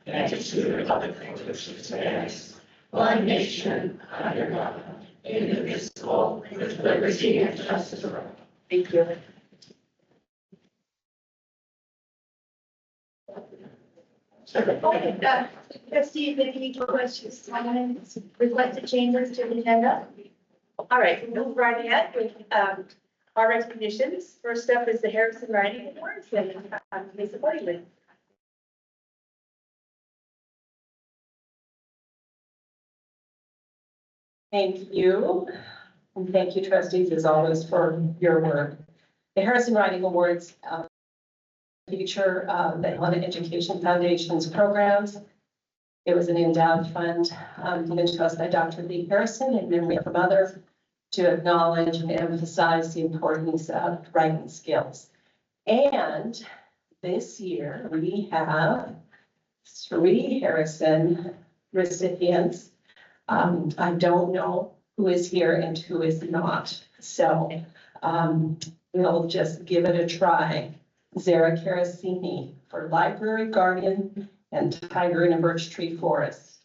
and to the republic for which it stands, one nation, under God, indivisible, with liberty and justice for all. Thank you. Okay, Trustee Vicky, questions, comments, requested changes to the agenda? All right, we'll move right ahead with our recognitions. First up is the Harrison Writing Awards, and Lisa Boylan. Thank you. And thank you, trustees, as always, for your work. The Harrison Writing Awards feature the Hellenic Education Foundation's programs. It was an endowed fund given to us by Dr. Lee Harrison in memory of her mother to acknowledge and emphasize the importance of writing skills. And this year we have 3 Harrison recipients. I don't know who is here and who is not. So we'll just give it a try. Zara Carasini for Library Guardian and Tiger in a Birch Tree Forest.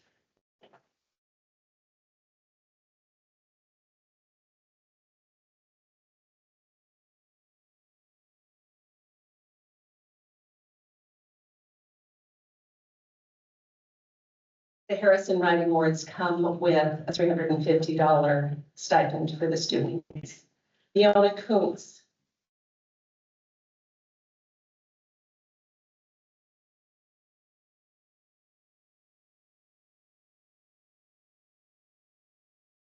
The Harrison Writing Awards come with a $350 stipend for the students. Fiona Kuntz.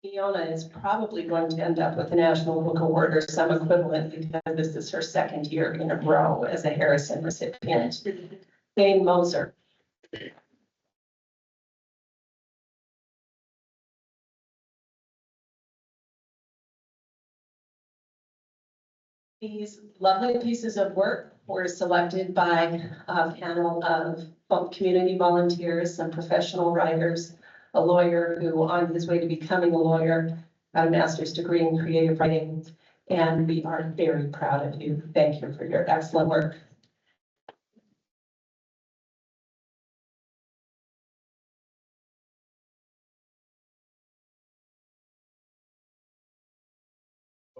Fiona is probably going to end up with the National Book Award or some equivalent because this is her 2nd year in a row as a Harrison recipient. Dane Moser. These lovely pieces of work were selected by a panel of community volunteers, some professional writers, a lawyer who on his way to becoming a lawyer got a master's degree in creative writing. And we are very proud of you. Thank you for your excellent work.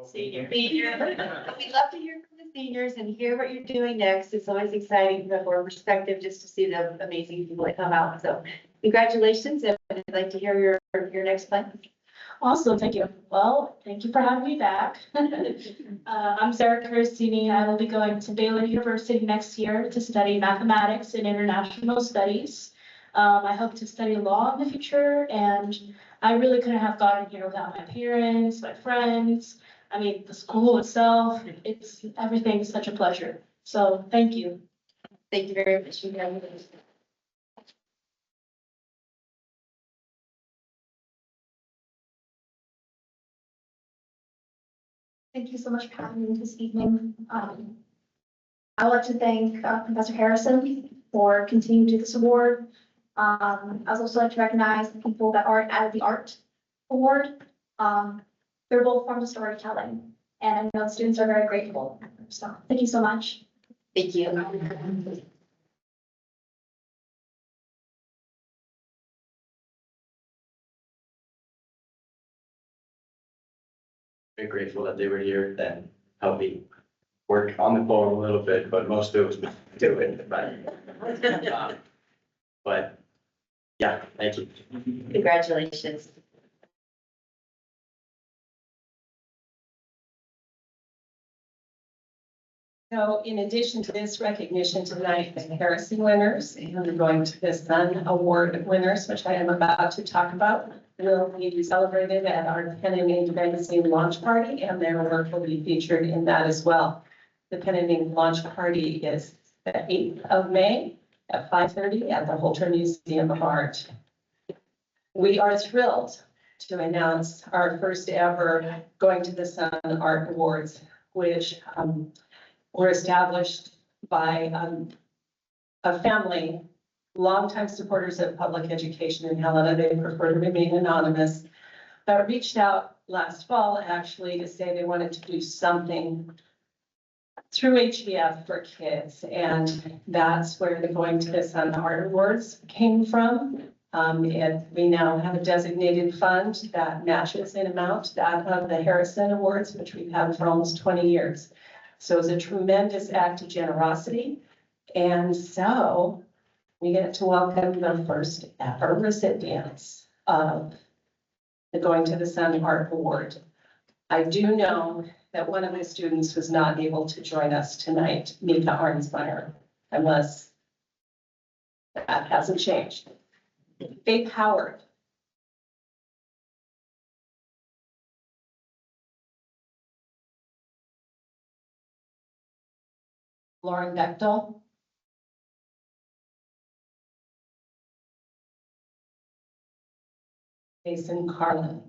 Senior. We'd love to hear from the seniors and hear what you're doing next. It's always exciting from our perspective just to see the amazing people that come out. So congratulations, and I'd like to hear your next plan. Awesome, thank you. Well, thank you for having me back. I'm Sarah Carasini. I will be going to Baylor University next year to study mathematics and international studies. I hope to study law in the future, and I really couldn't have gotten here without my parents, my friends. I mean, the school itself, it's everything is such a pleasure. So thank you. Thank you very much. Thank you so much for having me this evening. I would like to thank Professor Harrison for continuing to do this award. I would also like to recognize the people that are at the Art Award. They're both forms of storytelling, and I know the students are very grateful. So thank you so much. Thank you. Very grateful that they were here and helped me work on the phone a little bit, but most of it was me doing it. But yeah, thank you. Congratulations. So in addition to this recognition tonight, the Harrison winners and we're going to the Sun Award winners, which I am about to talk about, will be celebrated at our Pen and Ink magazine launch party, and their work will be featured in that as well. The Pen and Ink launch party is the 8th of May at 5:30 at the Holter Museum of Art. We are thrilled to announce our first ever Going to the Sun Art Awards, which were established by a family, longtime supporters of public education in Helena. They prefer to remain anonymous, but reached out last fall actually to say they wanted to do something through HEF for kids, and that's where the Going to the Sun Art Awards came from. And we now have a designated fund that matches in amount that of the Harrison Awards, which we've had for almost 20 years. So it's a tremendous act of generosity. And so we get to welcome the first ever recipients of the Going to the Sun Art Award. I do know that one of the students was not able to join us tonight, Mika Arnsmeyer, unless that hasn't changed. Faith Howard. Lauren Bechtel. Jason Carlin.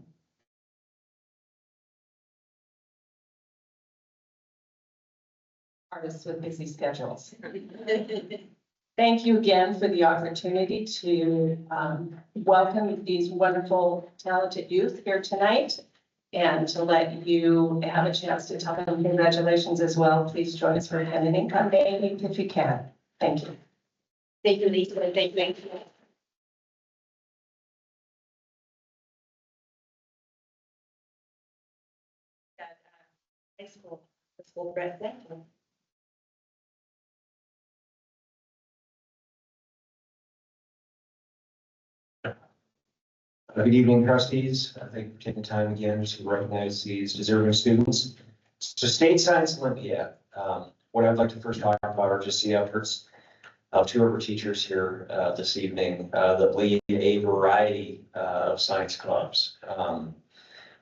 Artists with busy schedules. Thank you again for the opportunity to welcome these wonderful, talented youth here tonight and to let you have a chance to tell them congratulations as well. Please join us for a pen and ink on May 8th if you can. Thank you. Thank you, Lisa, and thank you. High school, the school president. Good evening, trustees. I think we're taking time again to recognize these deserving students. So State Science Olympiad, what I'd like to first talk about are just the efforts of two of our teachers here this evening that lead a variety of science clubs.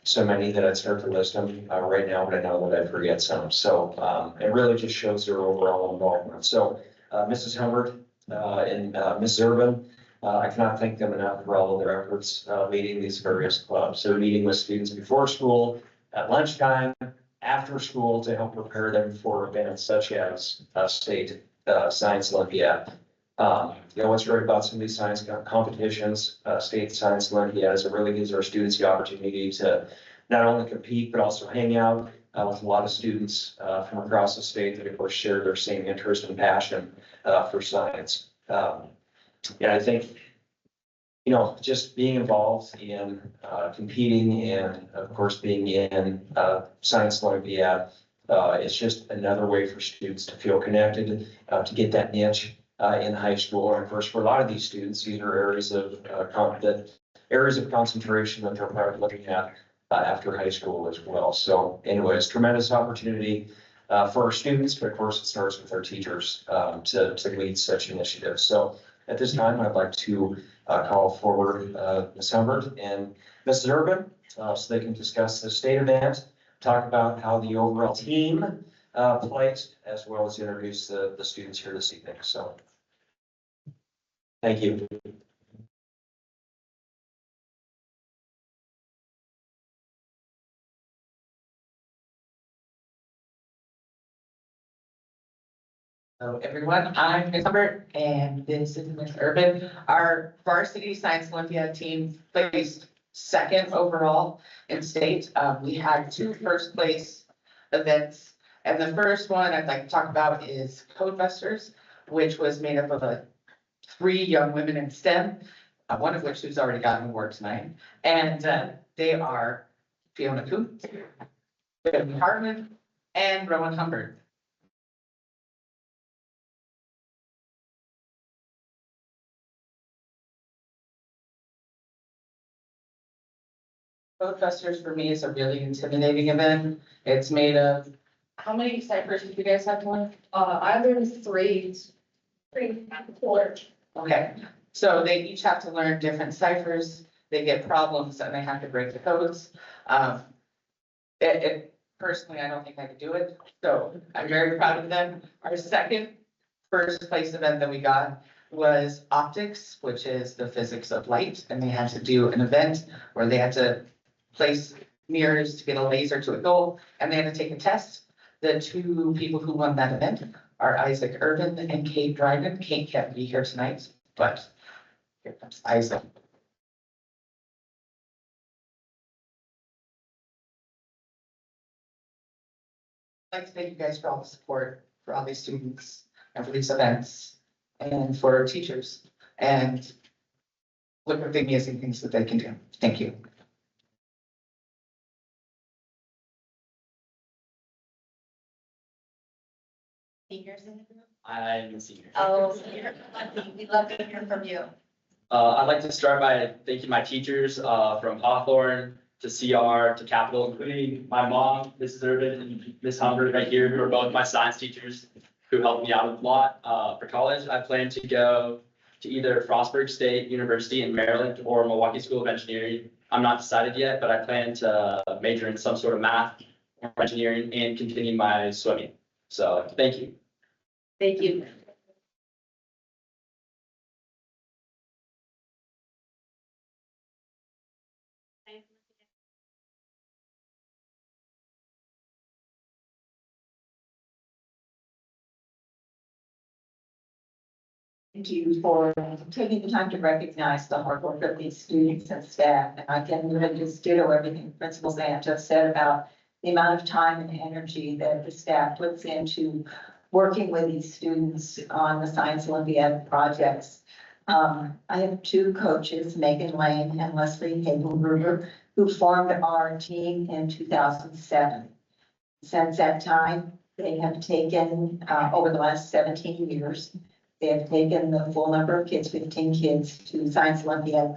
So many that I'd start to list them right now, but I know that I'd forget some. So it really just shows their overall involvement. So Mrs. Humbert and Ms. Urban, I cannot thank them enough for all of their efforts leading these various clubs. They're meeting with students before school, at lunchtime, after school to help prepare them for events such as State Science Olympiad. What's great about some of these science competitions, State Science Olympiad, is it really gives our students the opportunity to not only compete, but also hang out with a lot of students from across the state that of course share their same interest and passion for science. I think, just being involved in competing and of course being in Science Olympiad is just another way for students to feel connected, to get that niche in high school. And of course, for a lot of these students, these are areas of concentration that they're probably looking at after high school as well. So anyways, tremendous opportunity for our students, but of course it starts with our teachers to lead such initiatives. So at this time, I'd like to call forward Ms. Humbert and Mrs. Urban so they can discuss the state event, talk about how the overall team plays, as well as introduce the students here this evening. So thank you. Hello, everyone. I'm Ms. Humbert, and this is Ms. Urban. Our varsity science Olympiad team placed second overall in state. We had two first place events, and the first one I'd like to talk about is Codebusters, which was made up of 3 young women in STEM, one of which who's already gotten an award tonight, and they are Fiona Coote, Bethany Hartman, and Rowan Humbert. Codebusters for me is a really intimidating event. It's made of, how many ciphers did you guys have to learn? I learned 3, 4. Okay, so they each have to learn different ciphers. They get problems and they have to break the codes. Personally, I don't think I could do it, so I'm very proud of them. Our second first place event that we got was optics, which is the physics of light, and they had to do an event where they had to place mirrors to get a laser to a goal, and they had to take a test. The 2 people who won that event are Isaac Urban and Kate Dryden. Kate can't be here tonight, but here comes Isaac. I'd like to thank you guys for all the support for all these students and for these events and for our teachers and look at the amazing things that they can do. Thank you. Seniors in the group? I'm a senior. Oh, senior, we'd love to hear from you. I'd like to start by thanking my teachers, from Hawthorne to CR to Capital, including my mom, Mrs. Urban, and Ms. Humbert right here, who are both my science teachers, who helped me out a lot. For college, I plan to go to either Frostburg State University in Maryland or Milwaukee School of Engineering. I'm not decided yet, but I plan to major in some sort of math or engineering and continue my swimming. So, thank you. Thank you. Thank you for taking the time to recognize the hard work of these students and staff. And I can really just ditto everything Principal Zan just said about the amount of time and energy that the staff puts into working with these students on the Science Olympiad projects. I have two coaches, Megan Lane and Leslie Hagelgruber, who formed our team in 2007. Since that time, they have taken, over the last 17 years, they have taken the full number of kids, 15 kids, to Science Olympiad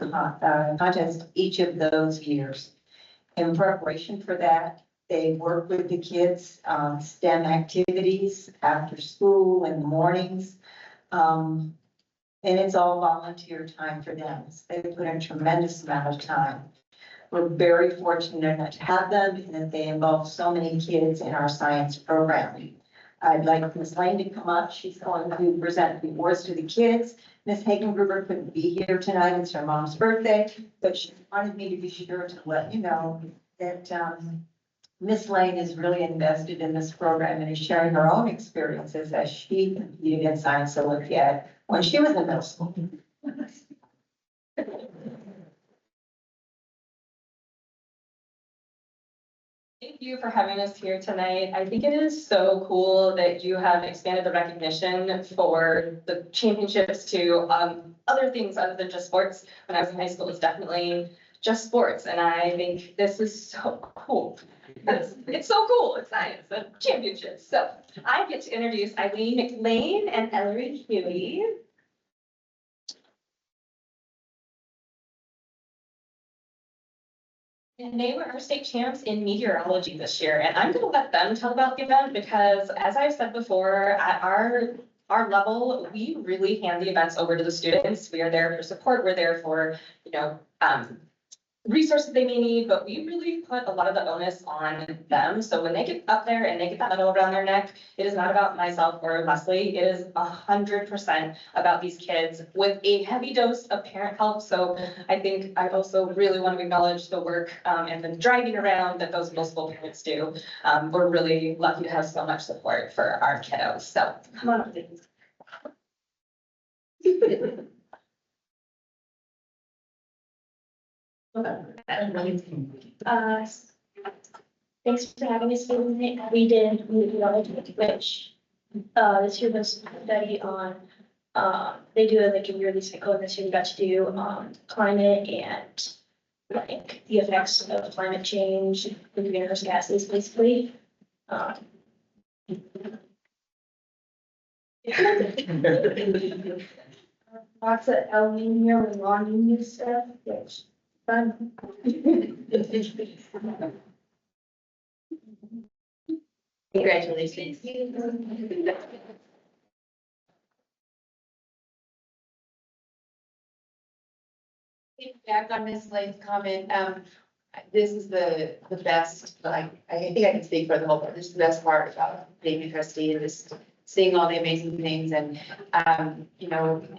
contest each of those years. In preparation for that, they work with the kids on STEM activities after school in the mornings. And it's all volunteer time for them. They put in a tremendous amount of time. We're very fortunate to have them and that they involve so many kids in our science program. I'd like Ms. Lane to come up. She's going to present the awards to the kids. Ms. Hagengruber couldn't be here tonight. It's her mom's birthday, but she wanted me to be sure to let you know that Ms. Lane is really invested in this program and is sharing her own experiences as she competed in Science Olympiad when she was in middle school. Thank you for having us here tonight. I think it is so cool that you have expanded the recognition for the championships to other things other than just sports. When I was in high school, it was definitely just sports, and I think this is so cool. It's so cool. It's science and championships. So I get to introduce Eileen McLean and Ellery Huey. And they were our state champs in meteorology this year, and I'm gonna let them tell about the event because, as I've said before, at our level, we really hand the events over to the students. We are there for support. We're there for, resources they may need, but we really put a lot of the onus on them. So when they get up there and they get that medal around their neck, it is not about myself or Leslie. It is 100% about these kids with a heavy dose of parent help. So I think I also really want to acknowledge the work and the driving around that those middle school parents do. We're really lucky to have so much support for our kiddos. So come on up, please. Thanks for having us here tonight. We did meteorology, which this year was a study on, they do like a yearly cycle, and this year we got to do climate and like the effects of climate change with greenhouse gases, basically. Lots of El Nino and La Nina stuff, which fun. Congratulations. Back on Ms. Lane's comment, this is the best, like, I think I can speak for the whole, this is the best part about being a trustee and just seeing all the amazing things and,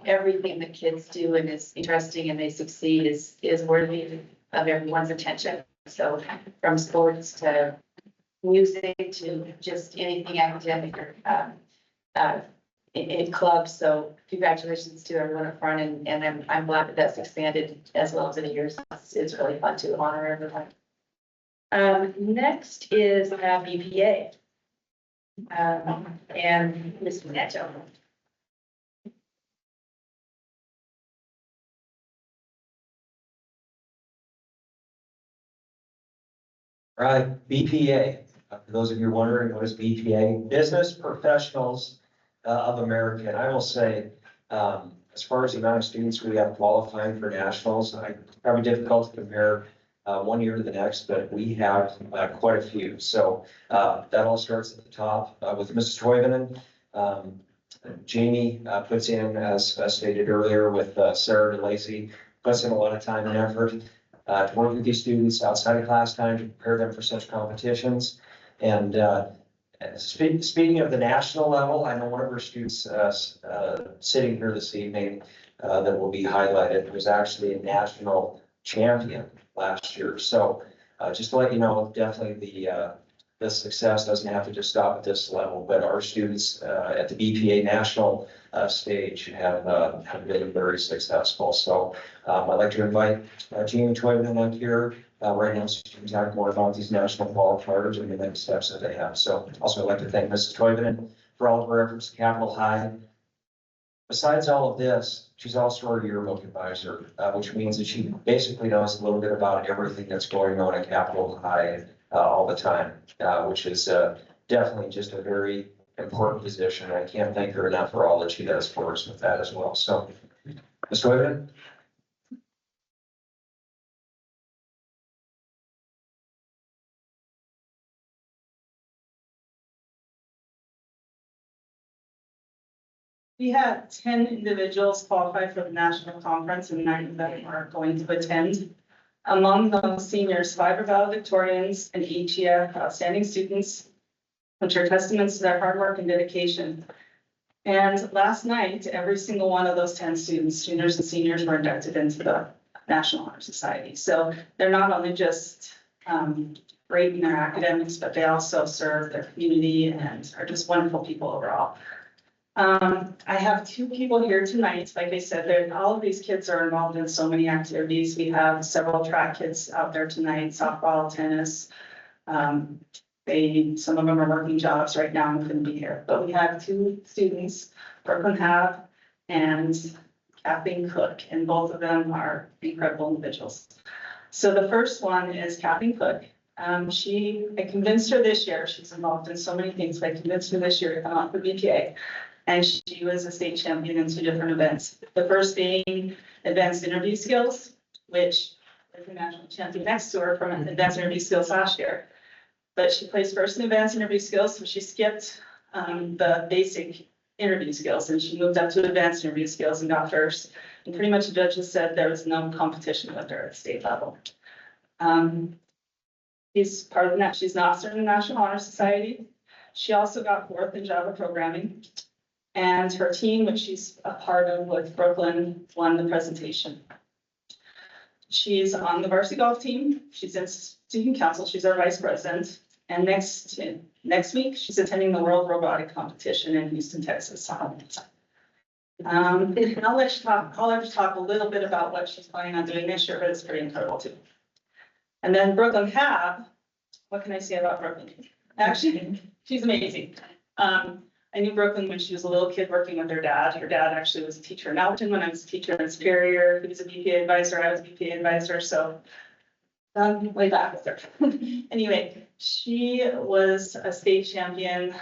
everything the kids do and is interesting and they succeed is worthy of everyone's attention. So from sports to music to just anything academic or, in clubs. So congratulations to everyone up front and I'm glad that that's expanded as well as in the years. It's really fun to honor everyone. Next is BPA. And Mr. Neto. Right, BPA. For those of you wondering, what is BPA? Business Professionals of America. And I will say, as far as the amount of students we have qualifying for nationals, probably difficult to compare one year to the next, but we have quite a few. So that all starts at the top with Mrs. Toivonen. Jamie puts in, as stated earlier, with Sarah DeLacy, puts in a lot of time and effort to work with these students outside of class time to prepare them for such competitions. And speaking of the national level, I know one of our students sitting here this evening that will be highlighted was actually a national champion last year. So just to let you know, definitely the success doesn't have to just stop at this level, but our students at the BPA national stage have been very successful. So I'd like to invite Jamie Toivonen up here right now so she can talk more about these national qualifiers and the next steps that they have. So also I'd like to thank Mrs. Toivonen for all of her efforts at Capitol High. Besides all of this, she's also our yearbook advisor, which means that she basically knows a little bit about everything that's going on at Capitol High all the time, which is definitely just a very important position. I can't thank her enough for all that she does for us with that as well. So, Ms. Toivonen? We had 10 individuals qualify for the national conference and 9 of them are going to attend. Among those seniors, 5 are valedictorians and each year outstanding students, which are testaments to their hard work and dedication. And last night, every single one of those 10 students, juniors and seniors, were inducted into the National Honor Society. So they're not only just great in their academics, but they also serve their community and are just wonderful people overall. I have 2 people here tonight. Like I said, all of these kids are involved in so many activities. We have several track kids out there tonight, softball, tennis. Some of them are working jobs right now and couldn't be here, but we have 2 students, Brooklyn Have and Kathleen Cook, and both of them are incredible individuals. So the first one is Kathleen Cook. I convinced her this year, she's involved in so many things, but I convinced her this year to come out for BPA. And she was a state champion in 2 different events. The first being advanced interview skills, which there's a national champion next to her from advanced interview skills last year. But she placed first in advanced interview skills, so she skipped the basic interview skills and she moved up to advanced interview skills and got first. And pretty much the judges said there was no competition with her at state level. She's part of that. She's an officer in the National Honor Society. She also got 4th in Java programming. And her team, which she's a part of with Brooklyn, won the presentation. She's on the varsity golf team. She's in student council. She's our vice president. And next week, she's attending the World Robotic Competition in Houston, Texas. I'll let her talk a little bit about what she's planning on doing this year, but it's pretty incredible too. And then Brooklyn Have, what can I say about Brooklyn? Actually, she's amazing. I knew Brooklyn when she was a little kid working with her dad. Her dad actually was a teacher in Elton when I was a teacher in Superior. He was a BPA advisor, I was a BPA advisor, so way back with her. Anyway, she was a state champion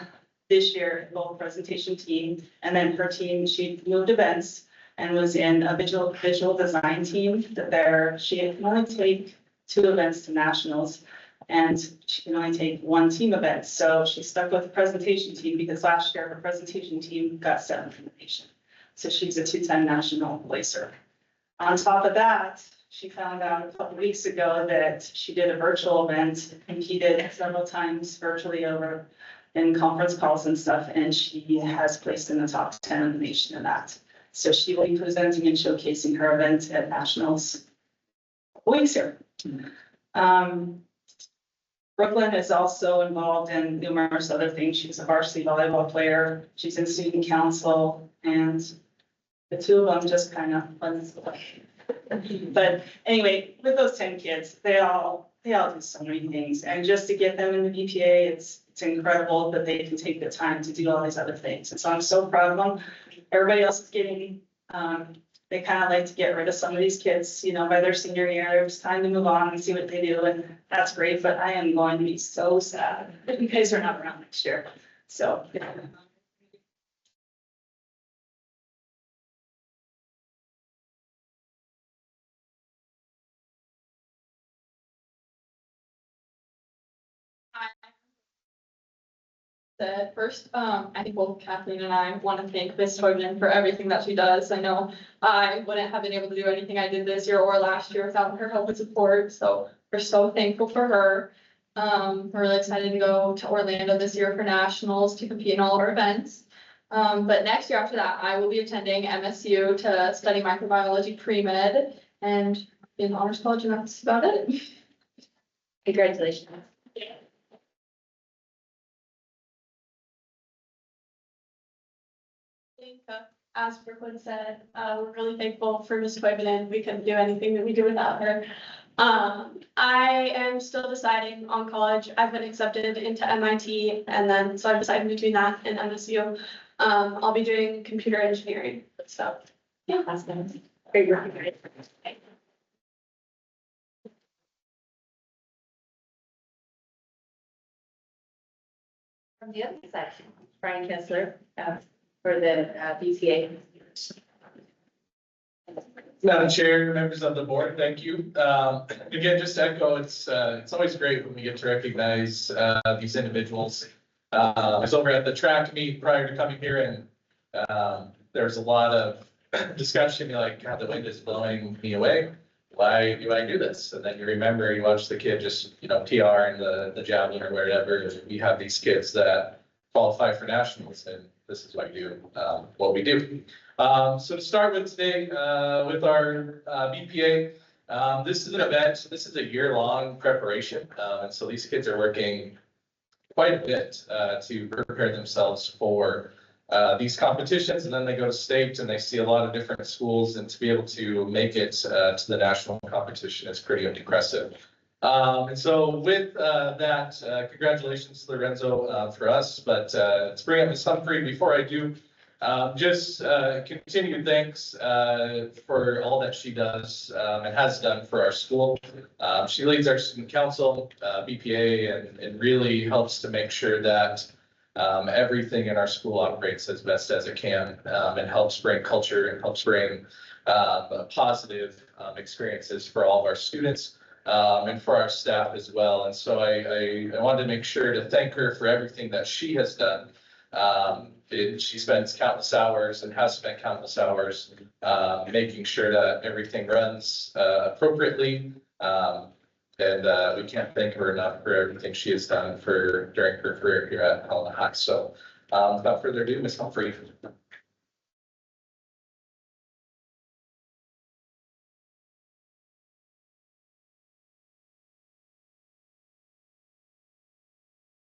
this year in both presentation team, and then her team, she moved events and was in a visual design team that she can only take 2 events to nationals. And she can only take 1 team event. So she stuck with the presentation team because last year her presentation team got 7th in the nation. So she's a 2-time national placer. On top of that, she found out a couple weeks ago that she did a virtual event, competed several times virtually over in conference calls and stuff, and she has placed in the top 10 in the nation in that. So she will be presenting and showcasing her event at nationals a couple weeks here. Brooklyn is also involved in numerous other things. She's a varsity volleyball player. She's in student council, and the 2 of them just kind of runs the way. But anyway, with those 10 kids, they all do so many things, and just to get them in the BPA, it's It's incredible that they can take the time to do all these other things. And so I'm so proud of them. Everybody else is getting, they kind of like to get rid of some of these kids, you know, by their senior year. It's time to move on and see what they do. And that's great, but I am going to be so sad if you guys are not around next year. So. Yeah. Said first, I think both Kathleen and I want to thank Miss Toyman for everything that she does. I know I wouldn't have been able to do anything I did this year or last year without her help and support, so we're so thankful for her. We're really excited to go to Orlando this year for nationals to compete in all our events. But next year after that, I will be attending MSU to study microbiology pre-med and be in honors college, and that's about it. Congratulations. As Brooklyn said, we're really thankful for Ms. Toivonen. We couldn't do anything that we do without her. I am still deciding on college. I've been accepted into MIT, and then so I'm deciding between that and MSU. I'll be doing computer engineering. So yeah, That's nice. Great work, guys. From the other section, Brian Kessler, for the BCA. Madam Chair, members of the board, thank you. Again, just to echo, it's always great when we get to recognize these individuals. I was over at the track meet prior to coming here, and there was a lot of discussion, like, God, the wind is blowing me away. Why do I do this? And then you remember, you watch the kid just, you know, PR in the javelin or wherever. We have these kids that qualify for nationals, and this is why we do what we do. So to start with today, with our BPA, this is an event, this is a year-long preparation. And so these kids are working quite a bit to prepare themselves for these competitions. And then they go to state and they see a lot of different schools, and to be able to make it to the national competition is pretty impressive. And so with that, congratulations, Lorenzo, for us. But to bring up Ms. Humphrey, before I do, just continued thanks for all that she does and has done for our school. She leads our student council, BPA, and really helps to make sure that everything in our school operates as best as it can, and helps bring culture and helps bring positive experiences for all of our students. And for our staff as well. And so I wanted to make sure to thank her for everything that she has done. She spends countless hours and has spent countless hours making sure that everything runs appropriately. And we can't thank her enough for everything she has done during her career here at Helena High. So without further ado, Ms. Humphrey.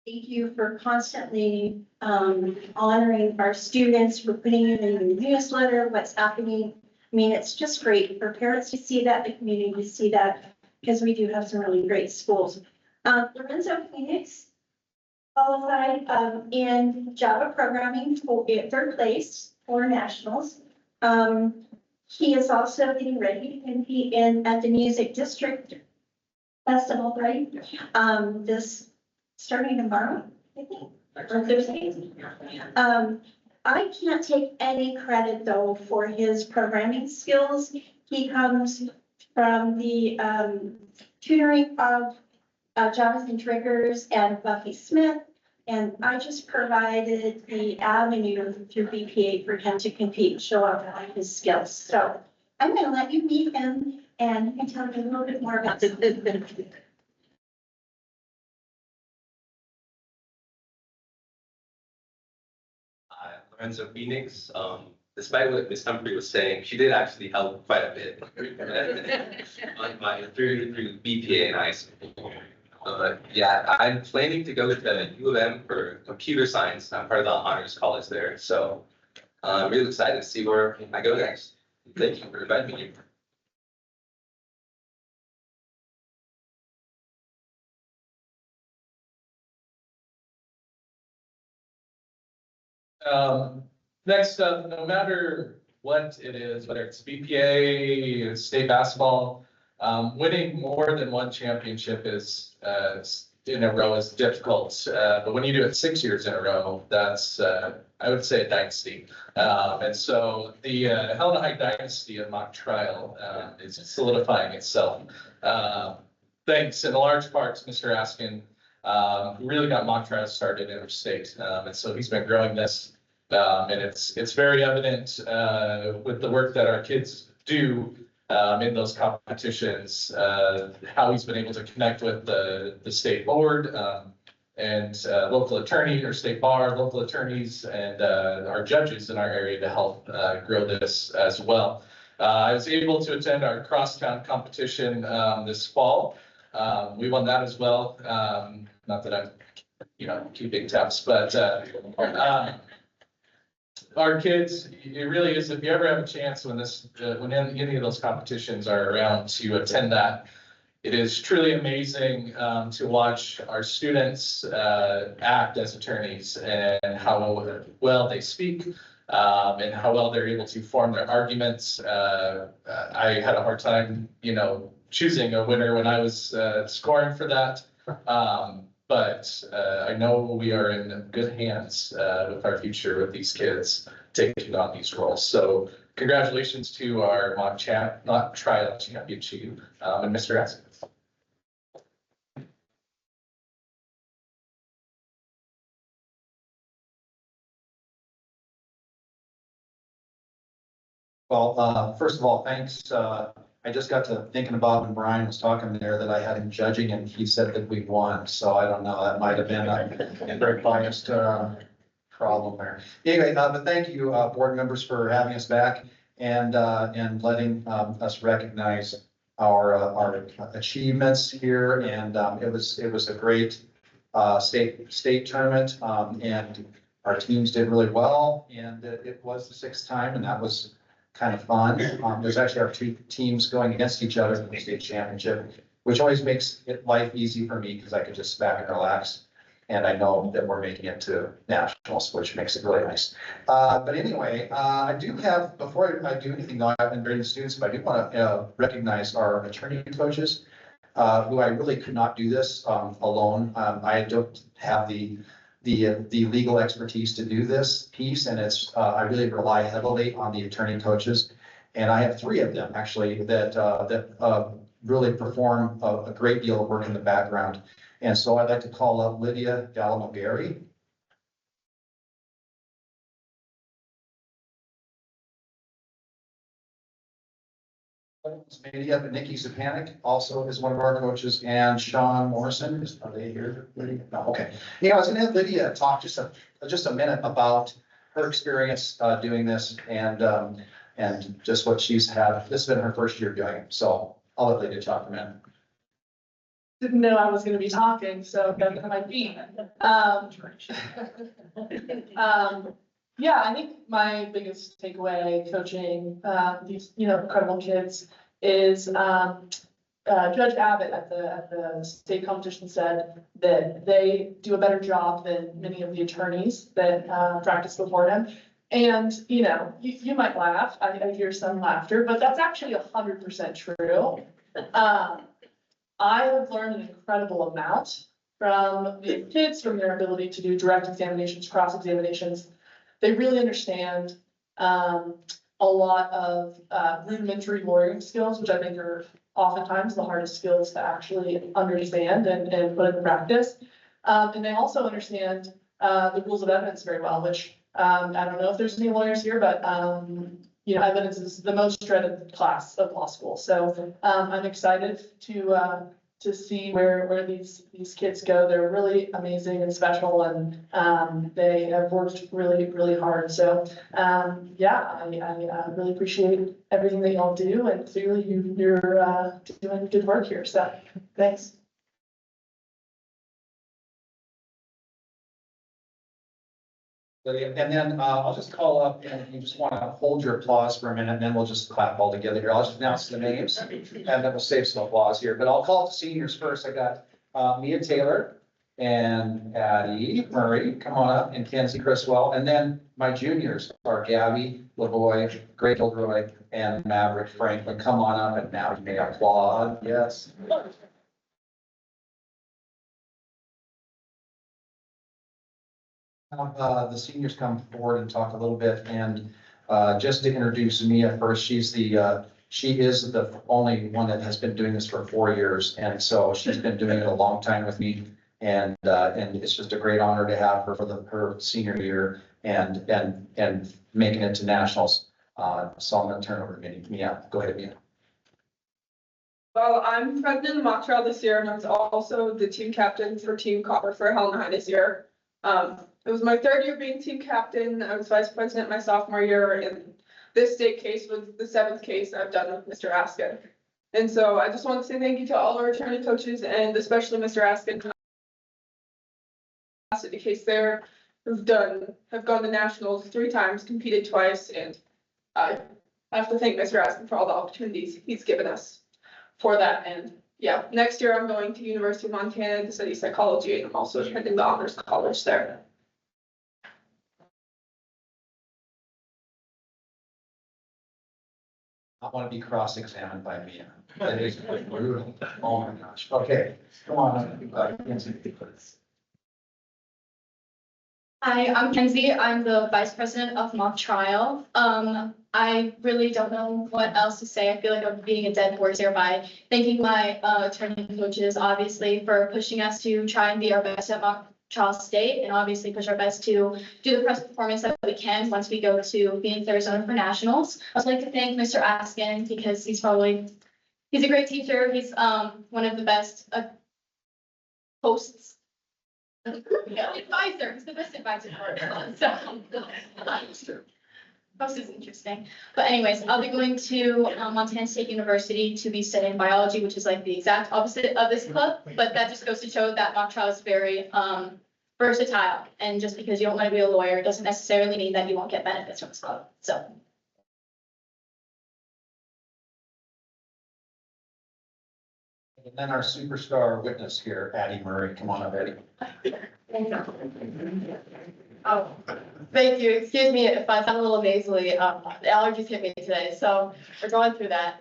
Thank you for constantly honoring our students, for putting it in the newsletter, what's happening. I mean, it's just great for parents to see that, the community to see that, because we do have some really great schools. Lorenzo Phoenix qualified in Java programming for third place for nationals. He is also getting ready to compete at the Music District Festival, right? This starting tomorrow, I think, or Thursday. I can't take any credit though for his programming skills. He comes from the tutoring of Jonathan Triggers and Buffy Smith. And I just provided the avenue through BPA for him to compete, show off his skills. So I'm gonna let you meet him and you can tell me a little bit more about this. Lorenzo Phoenix, despite what Ms. Humphrey was saying, she did actually help quite a bit through BPA and I school. Yeah, I'm planning to go to U of M for computer science. I'm part of the honors college there, so I'm really excited to see where I go next. Thank you for inviting me. Next up, no matter what it is, whether it's BPA, state basketball, winning more than one championship is, in a row is difficult. But when you do it 6 years in a row, that's, I would say a dynasty. And so the Helena High dynasty of mock trial is solidifying itself. Thanks in large part to Mr. Askin, who really got mock trials started in our state. And so he's been growing this. And it's very evident with the work that our kids do in those competitions, how he's been able to connect with the state board and local attorney or state bar, local attorneys, and our judges in our area to help grow this as well. I was able to attend our crosstown competition this fall. We won that as well. Not that I'm, keeping tabs, but our kids, it really is, if you ever have a chance when any of those competitions are around to attend that, it is truly amazing to watch our students act as attorneys and how well they speak and how well they're able to form their arguments. I had a hard time, choosing a winner when I was scoring for that. But I know we are in good hands with our future with these kids taking on these roles. So congratulations to our mock trial championship and Mr. Askin. Well, first of all, thanks. I just got to thinking about when Brian was talking there that I had him judging and he said that we won. So I don't know, that might have been a very biased problem there. Anyway, but thank you, board members, for having us back and letting us recognize our achievements here. And it was a great state tournament and our teams did really well. And it was the 6th time and that was kind of fun. There's actually our 2 teams going against each other in the state championship, which always makes life easy for me because I could just sit back and relax. And I know that we're making it to nationals, which makes it really nice. But anyway, I do have, before I do anything, though, I've been bringing students, but I do want to recognize our attorney coaches, who I really could not do this alone. I don't have the legal expertise to do this piece, and I really rely heavily on the attorney coaches. And I have 3 of them actually that really perform a great deal of work in the background. And so I'd like to call up Lydia Gallimogary. Nikki Zapanik also is one of our coaches, and Sean Morrison. Are they here, Lydia? No, okay. Yeah, I was gonna have Lydia talk just a minute about her experience doing this and just what she's had. This has been her first year doing it, so I'll let Lydia talk for a minute. Didn't know I was gonna be talking, so got to my feet. Yeah, I think my biggest takeaway coaching these incredible kids is Judge Abbott at the state competition said that they do a better job than many of the attorneys that practice before him. And you might laugh. I hear some laughter, but that's actually 100% true. I have learned an incredible amount from the kids, from their ability to do direct examinations, cross examinations. They really understand a lot of rudimentary lawyering skills, which I think are oftentimes the hardest skills to actually understand and put into practice. And they also understand the rules of evidence very well, which I don't know if there's any lawyers here, but evidence is the most dreaded class of law school. So I'm excited to see where these kids go. They're really amazing and special, and they have worked really, really hard. So I really appreciate everything that y'all do, and clearly you're doing good work here. So thanks. And then I'll just call up, and you just want to hold your applause for a minute, and then we'll just clap all together here. I'll just announce the names, and then we'll save some applause here. But I'll call the seniors first. I got Mia Taylor, and Addie Murray, come on up, and Kenzie Criswell. And then my juniors are Gabby Lavoy, Greg Gilroy, and Maverick Franklin. Come on up, and now you may applaud. Yes. The seniors come forward and talk a little bit, and just to introduce Mia first, she is the only one that has been doing this for 4 years, and so she's been doing it a long time with me. And it's just a great honor to have her for her senior year and making it to nationals. So I'm gonna turn over to Mia. Go ahead, Mia. Well, I'm president of mock trial this year, and I was also the team captain for Team Copper for Helena High this year. It was my 3rd year being team captain. I was vice president my sophomore year, and this state case was the 7th case I've done with Mr. Askin. And so I just want to say thank you to all our attorney coaches, and especially Mr. Askin. The case there have gone to nationals 3 times, competed twice, and I have to thank Mr. Askin for all the opportunities he's given us for that. And yeah, next year I'm going to University of Montana to study psychology, and I'm also attending the honors college there. I want to be cross-examined by Mia. That is brutal. Oh my gosh. Okay, come on. Hi, I'm Kenzie. I'm the vice president of mock trial. I really don't know what else to say. I feel like I'm beating a dead horse here by thanking my attorney coaches, obviously, for pushing us to try and be our best at mock trial state, and obviously push our best to do the best performance that we can once we go to Phoenix, Arizona for nationals. I'd also like to thank Mr. Askin because he's a great teacher. He's one of the best hosts. Advisor, he's the best advisor for it. So, host is interesting. But anyways, I'll be going to Montana State University to be studying biology, which is like the exact opposite of this club. But that just goes to show that mock trial is very versatile. And just because you don't want to be a lawyer doesn't necessarily mean that you won't get benefits from this club. So. And then our superstar witness here, Addie Murray. Come on up, Addie. Oh, thank you. Excuse me if I sound a little nasally. The allergies hit me today, so we're going through that.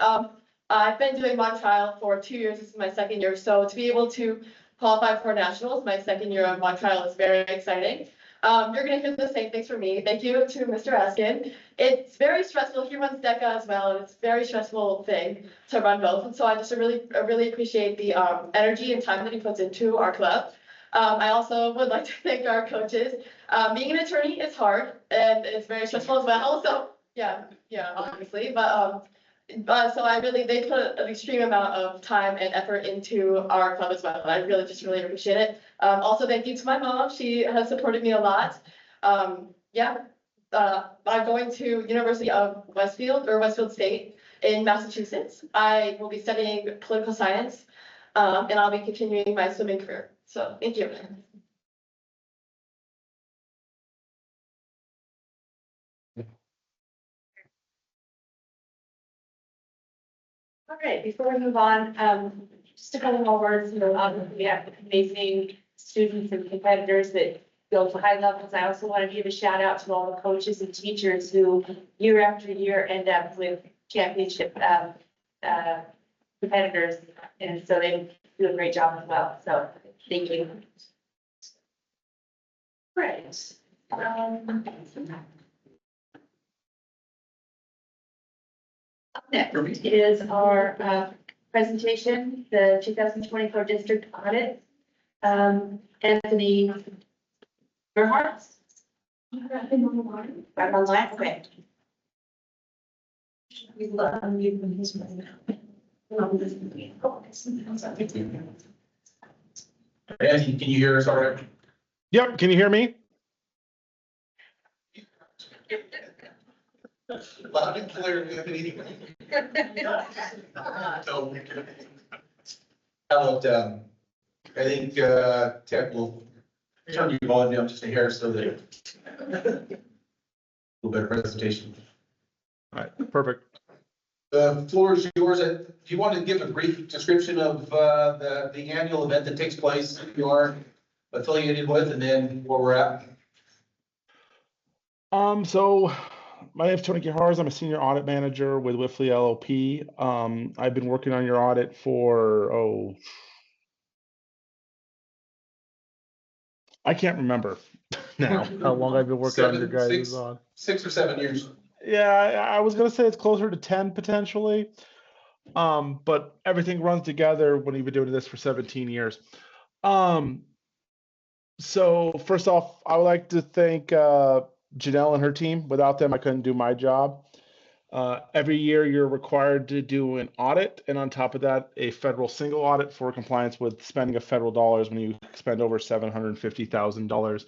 I've been doing mock trial for 2 years. This is my 2nd year, so to be able to qualify for nationals, my 2nd year of mock trial is very exciting. You're gonna hear the same things from me. Thank you to Mr. Askin. It's very stressful. He runs DECA as well, and it's a very stressful thing to run both. And so I just really appreciate the energy and time that he puts into our club. I also would like to thank our coaches. Being an attorney is hard and it's very stressful as well. So yeah, obviously, but so they put an extreme amount of time and effort into our club as well. And I really appreciate it. Also, thank you to my mom. She has supported me a lot. I'm going to University of Westfield State in Massachusetts. I will be studying political science, and I'll be continuing my swimming career. So thank you. All right, before we move on, just a couple more words. Obviously we have amazing students and competitors that go to high levels. I also want to give a shout out to all the coaches and teachers who year after year end up with championship competitors. And so they do a great job as well. So thank you. Right. Up next is our presentation, the 2024 district audit. Anthony Gerhardt. I'm online, okay. Anthony, can you hear us all right? Yep, can you hear me? Loud and clear, Anthony. How about, I think, Tech will turn your volume down just a hair so that a little better presentation. All right, perfect. The floor is yours. Do you want to give a brief description of the annual event that takes place? You are affiliated with, and then where we're at? So my name is Tony Gihars. I'm a senior audit manager with Whiffley LLP. I've been working on your audit for, I can't remember now how long I've been working on your guys' audit. 6 or 7 years. Yeah, I was gonna say it's closer to 10 potentially. But everything runs together when you've been doing this for 17 years. So first off, I would like to thank Janelle and her team. Without them, I couldn't do my job. Every year you're required to do an audit, and on top of that, a federal single audit for compliance with spending of federal dollars when you spend over $750,000.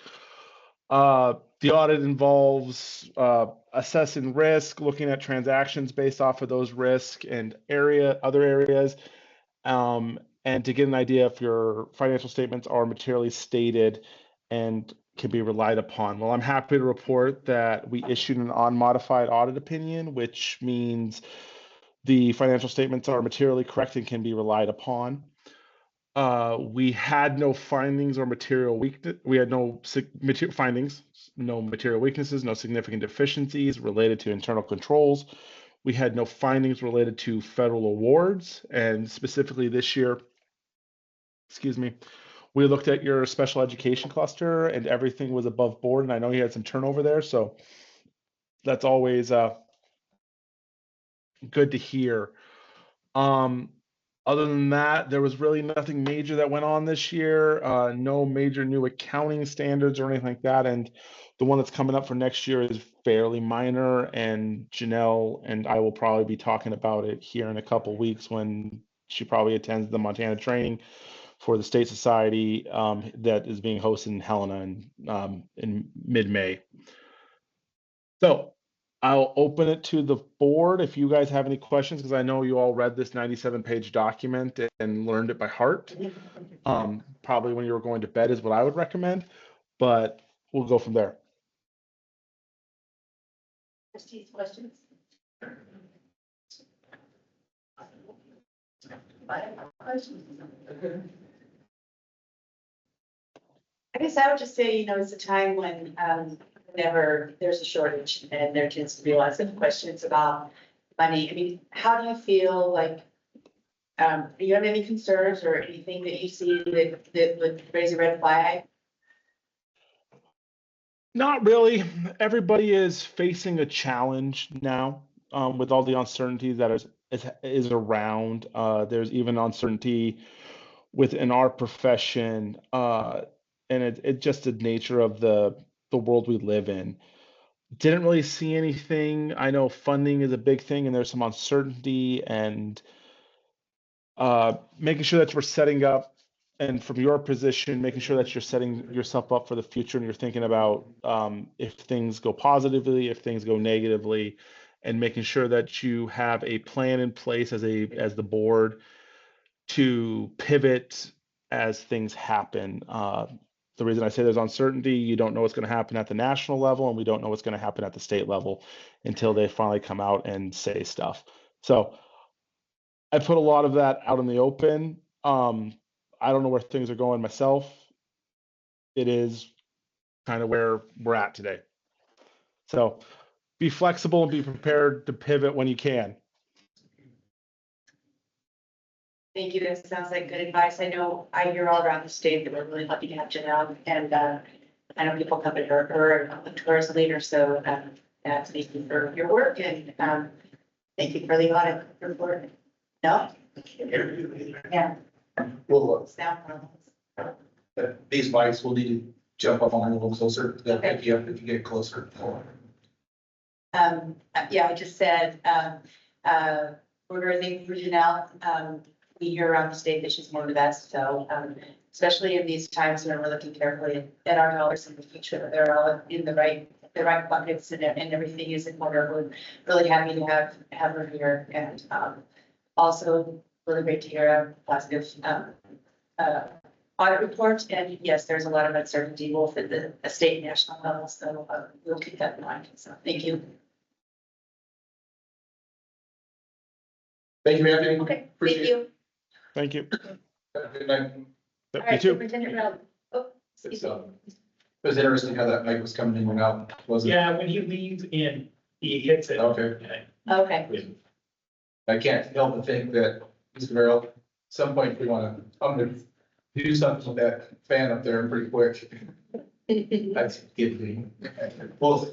The audit involves assessing risk, looking at transactions based off of those risks and other areas, and to get an idea if your financial statements are materially stated and can be relied upon. Well, I'm happy to report that we issued an unmodified audit opinion, which means the financial statements are materially correct and can be relied upon. We had no findings or material weakness. We had no findings, no material weaknesses, no significant deficiencies related to internal controls. We had no findings related to federal awards, and specifically this year, we looked at your special education cluster and everything was above board. And I know you had some turnover there, so that's always good to hear. Other than that, there was really nothing major that went on this year. No major new accounting standards or anything like that. And the one that's coming up for next year is fairly minor. And Janelle and I will probably be talking about it here in a couple weeks when she probably attends the Montana training for the State Society that is being hosted in Helena in mid-May. So I'll open it to the board if you guys have any questions, because I know you all read this 97-page document and learned it by heart. Probably when you were going to bed is what I would recommend, but we'll go from there. Trustees, questions? I guess I would just say, it's a time when, whenever there's a shortage and there tends to be lots of questions about money. I mean, how do you feel like, do you have any concerns or anything that you see that would raise a red flag? Not really. Everybody is facing a challenge now with all the uncertainty that is around. There's even uncertainty within our profession, and it's just the nature of the world we live in. Didn't really see anything. I know funding is a big thing, and there's some uncertainty, and making sure that we're setting up. And from your position, making sure that you're setting yourself up for the future and you're thinking about if things go positively, if things go negatively, and making sure that you have a plan in place as the board to pivot as things happen. The reason I say there's uncertainty, you don't know what's going to happen at the national level, and we don't know what's going to happen at the state level until they finally come out and say stuff. So I put a lot of that out in the open. I don't know where things are going myself. It is kind of where we're at today. So be flexible and be prepared to pivot when you can. Thank you. That sounds like good advice. I know I hear all around the state that we're really lucky to have Janelle, and I know people come to her and look to her as a leader. So thank you for your work, and thank you for the audit report. No? Yeah. We'll Sound. these mics will need to jump up on a little closer. They'll pick you up if you get closer. Yeah, I just said, we're very thankful for Janelle. We hear around the state that she's one of the best, so, especially in these times when we're looking carefully at our dollars in the future, they're all in the right buckets and everything is in order. We're really happy to have her here, and, also really great to hear a positive, audit report. And yes, there's a lot of uncertainty both at the state and national level, so we'll keep that in mind. So thank you. Thank you, Anthony. Okay, thank you. Thank you. Have a good night. All right, Superintendent Rowland. Oh, It was interesting how that mic was coming in and out, wasn't it? Yeah, when you leave in, he hits it. Okay. Okay. I can't help but think that, Mr. Merrill, at some point I'm gonna do something with that fan up there pretty quick. That's kidding. Well,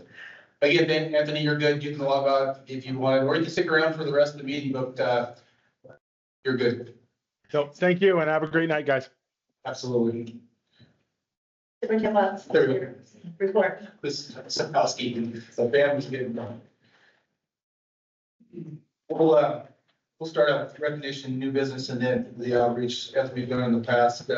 again, Ben, Anthony, you're good. You can log out if you want, or you can stick around for the rest of the meeting, but, you're good. So thank you and have a great night, guys. Absolutely. Superintendent There we go. report. This is some housekeeping, so Ben was getting done. We'll start out with recognition, new business, and then the outreach as we've done in the past,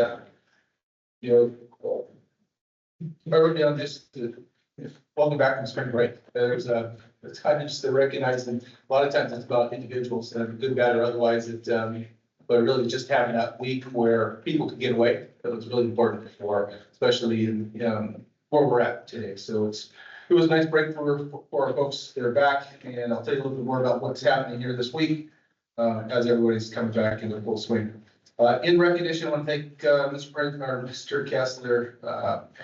welcome back from spring break. It's kind of just to recognize that a lot of times it's about individuals, good, bad, or otherwise, but really just having that week where people could get away, that was really important for, especially in, where we're at today. So it was a nice break for our folks that are back, and I'll tell you a little bit more about what's happening here this week, as everybody's coming back into full swing. In recognition, I want to thank, Mr. Kessler,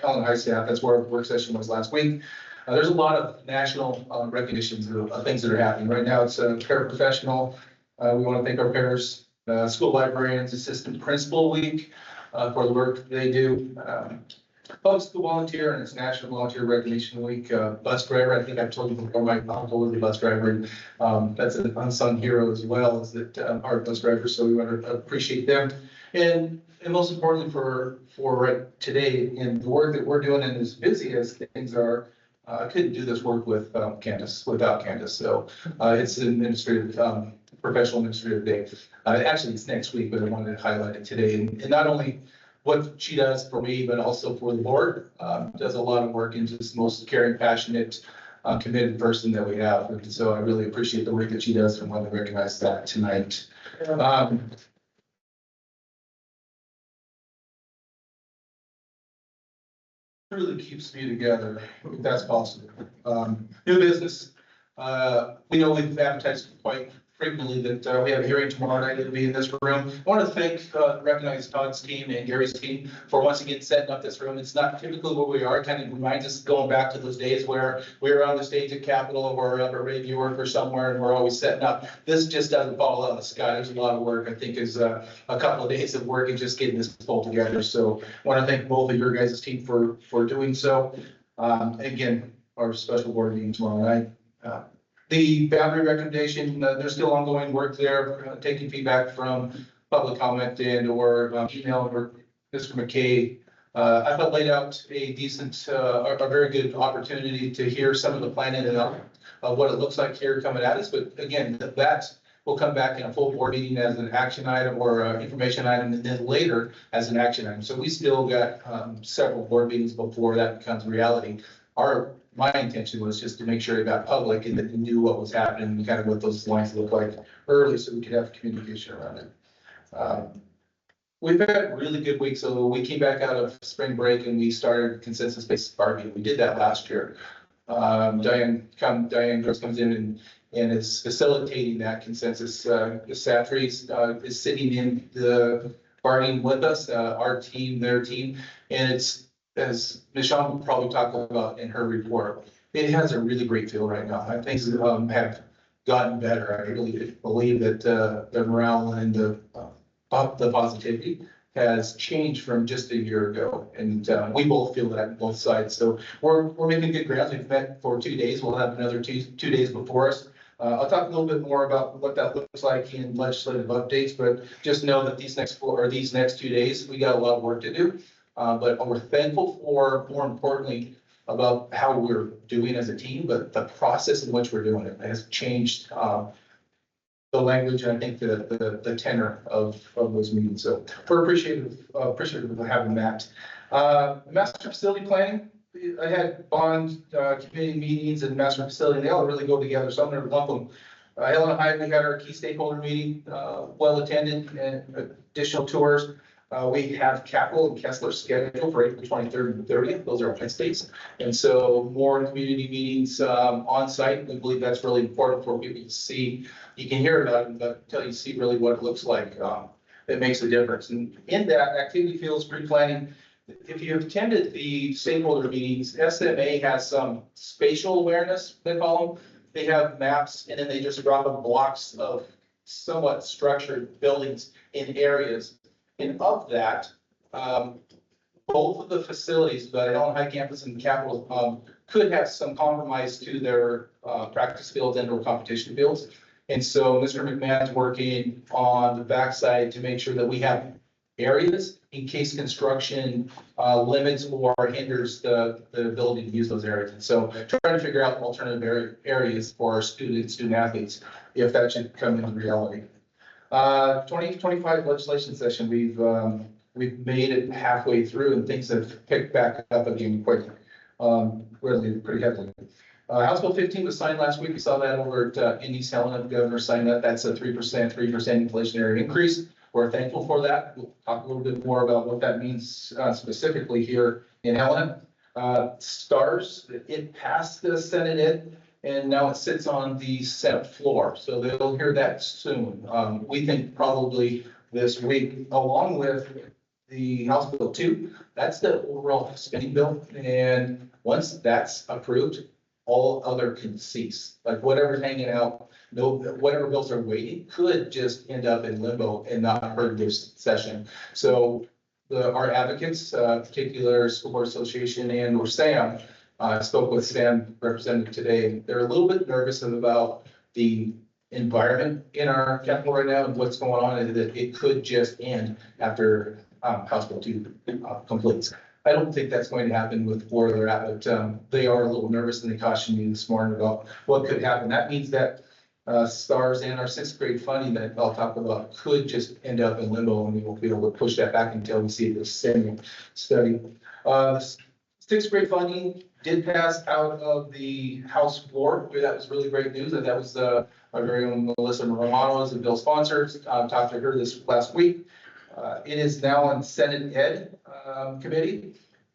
Helen High staff. That's where the work session was last week. There's a lot of national recognitions of things that are happening. Right now, it's a paraprofessional. We want to thank our pairs, school librarians, assistant principal week, for the work they do. Public school volunteer, and it's National Volunteer Recognition Week. Bus driver, I think I've told you before, my uncle was a bus driver. That's an unsung hero as well, as that our bus drivers, so we want to appreciate them. And most importantly for today, in the work that we're doing, and as busy as things are, I couldn't do this work without Candace. So it's an administrative, professional administrative day. Actually, it's next week, but I wanted to highlight it today. And not only what she does for me, but also for the board, does a lot of work, and just the most caring, passionate, committed person that we have. And so I really appreciate the work that she does, and want to recognize that tonight. Really keeps me together, if that's possible. New business. We know we've advertised quite frequently that we have a hearing tomorrow night. It'll be in this room. I want to thank, recognize Todd's team and Gary's team for once again setting up this room. It's not typically where we are. Kind of reminds us going back to those days where we were on the stage at Capitol or up at Rayview or somewhere, and we're always setting up. This just doesn't fall out of the sky. There's a lot of work. I think is a couple of days of work and just getting this pulled together. So I want to thank both of your guys' team for doing so. Again, our special board meeting tomorrow night. The boundary recommendation, there's still ongoing work there, taking feedback from public comment and or email or Mr. McKay. I thought laid out a decent, a very good opportunity to hear some of the planning and what it looks like here coming at us. But again, that will come back in a full board meeting as an action item or information item, and then later as an action item. So we still got several board meetings before that becomes reality. My intention was just to make sure it got public and that we knew what was happening and kind of what those lines look like early, so we could have communication around it. We've had a really good week. So we came back out of spring break and we started consensus-based bargaining. We did that last year. Diane Gross comes in and is facilitating that consensus. Satry's is sitting in the bargaining with us, our team, their team, and it's, as Michelle will probably talk about in her report, it has a really great feel right now. Things have gotten better. I really believe that the morale and the positivity has changed from just a year ago. And we both feel that on both sides. So we're making good ground. We've met for 2 days. We'll have another two days before us. I'll talk a little bit more about what that looks like in legislative updates, but just know that these next 2 days, we got a lot of work to do. But we're thankful for, more importantly, about how we're doing as a team, but the process in which we're doing it has changed the language, and I think the tenor of those meetings. So we're appreciative of having that. Master facility planning, I had bond committee meetings and master facility, they all really go together, so I'm gonna lump them. Helen and I, we had our key stakeholder meeting, well attended, and additional tours. We have Capitol and Kessler scheduled for April 23rd and 30th. Those are Wednesdays. And so more community meetings on site. We believe that's really important for people to see. You can hear about it, but until you see really what it looks like, it makes a difference. And in that, activity fields, pre-planning, if you have attended the stakeholder meetings, SMA has some spatial awareness, they call them. They have maps and then they just drop in blocks of somewhat structured buildings in areas. And of that, both of the facilities, the Allen High Campus and the Capitol, could have some compromise to their practice fields and or competition fields. And so Mr. McMahon's working on the backside to make sure that we have areas in case construction limits or hinders the ability to use those areas. And so trying to figure out alternative areas for our student athletes, if that should come into reality. 2025 legislation session, we've made it halfway through and things have picked back up again quickly, really pretty heavily. House Bill 15 was signed last week. We saw that over at in East Helena. The governor signed that. That's a 3% inflationary increase. We're thankful for that. We'll talk a little bit more about what that means specifically here in Helena. STARS, it passed the Senate and now it sits on the Senate floor. So they'll hear that soon. We think probably this week, along with the House Bill 2, that's the overall spending bill. And once that's approved, all other can cease. Like whatever's hanging out, whatever bills are waiting could just end up in limbo and not heard this session. So our advocates, particular School Board Association and or SAM, I spoke with SAM representative today. They're a little bit nervous about the environment in our capital right now and what's going on, and that it could just end after House Bill 2 completes. I don't think that's going to happen with where they're at, but they are a little nervous and they cautioned me this morning about what could happen. That means that STARS and our 6th grade funding that I'll talk about could just end up in limbo and we won't be able to push that back until we see the same study. 6th grade funding did pass out of the House floor. That was really great news. And that was our very own Melissa Romano as a bill sponsor. Talked to her this last week. It is now on Senate Ed committee.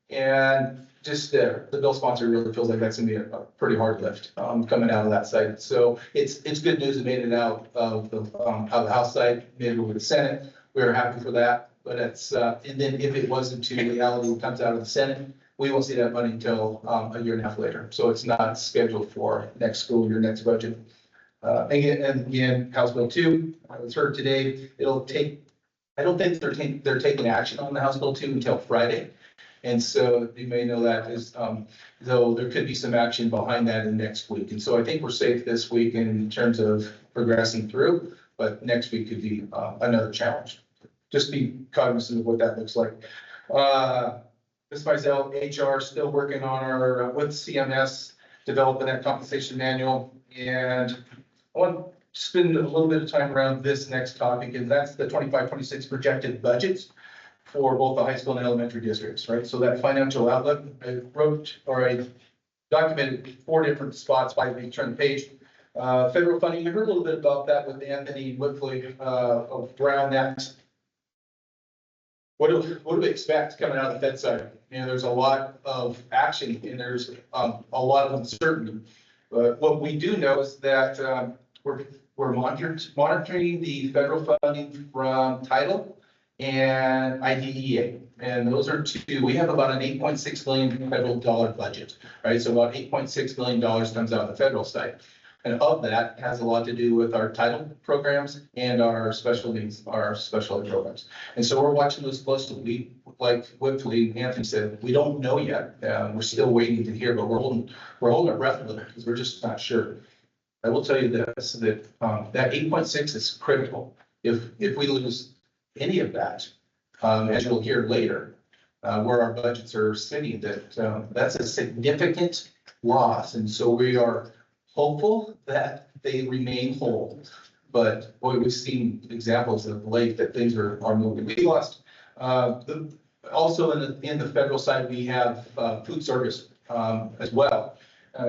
And just the bill sponsor really feels like that's gonna be a pretty hard lift coming out of that side. So it's good news. It made it out of the House side, made it over to the Senate. We are happy for that. But it's and then if it wasn't to reality, it comes out of the Senate, we won't see that money until a year and a half later. So it's not scheduled for next school year, next budget. Again, House Bill 2, I was heard today, it'll take, I don't think they're taking action on the House Bill 2 until Friday. And so you may know that is, though there could be some action behind that in next week. And so I think we're safe this week in terms of progressing through, but next week could be another challenge. Just be cognizant of what that looks like. Ms. Mizell, HR, still working on our, with CMS, developing that compensation manual. And I want to spend a little bit of time around this next topic, and that's the 25-26 projected budgets for both the high school and elementary districts, right? So that financial outlook, I wrote, or I documented 4 different spots by me, turn the page. Federal funding, you heard a little bit about that with Anthony Whitley around that. What do we expect coming out of the Fed side? You know, there's a lot of action and there's a lot of uncertainty. But what we do know is that we're monitoring the federal funding from Title and IDEA. And those are 2. We have about an $8.6 million federal dollar budget, right? So about $8.6 million comes out of the federal side. And of that has a lot to do with our title programs and our special needs, our special ed programs. And so we're watching those closely. Like Whitley, Anthony said, we don't know yet. We're still waiting to hear, but we're holding our breath a little because we're just not sure. I will tell you this, that that 8.6 is critical. If we lose any of that, as you'll hear later, where our budgets are sitting, that's a significant loss. And so we are hopeful that they remain whole. But boy, we've seen examples of late that things are moving. We lost also in the federal side, we have food service as well.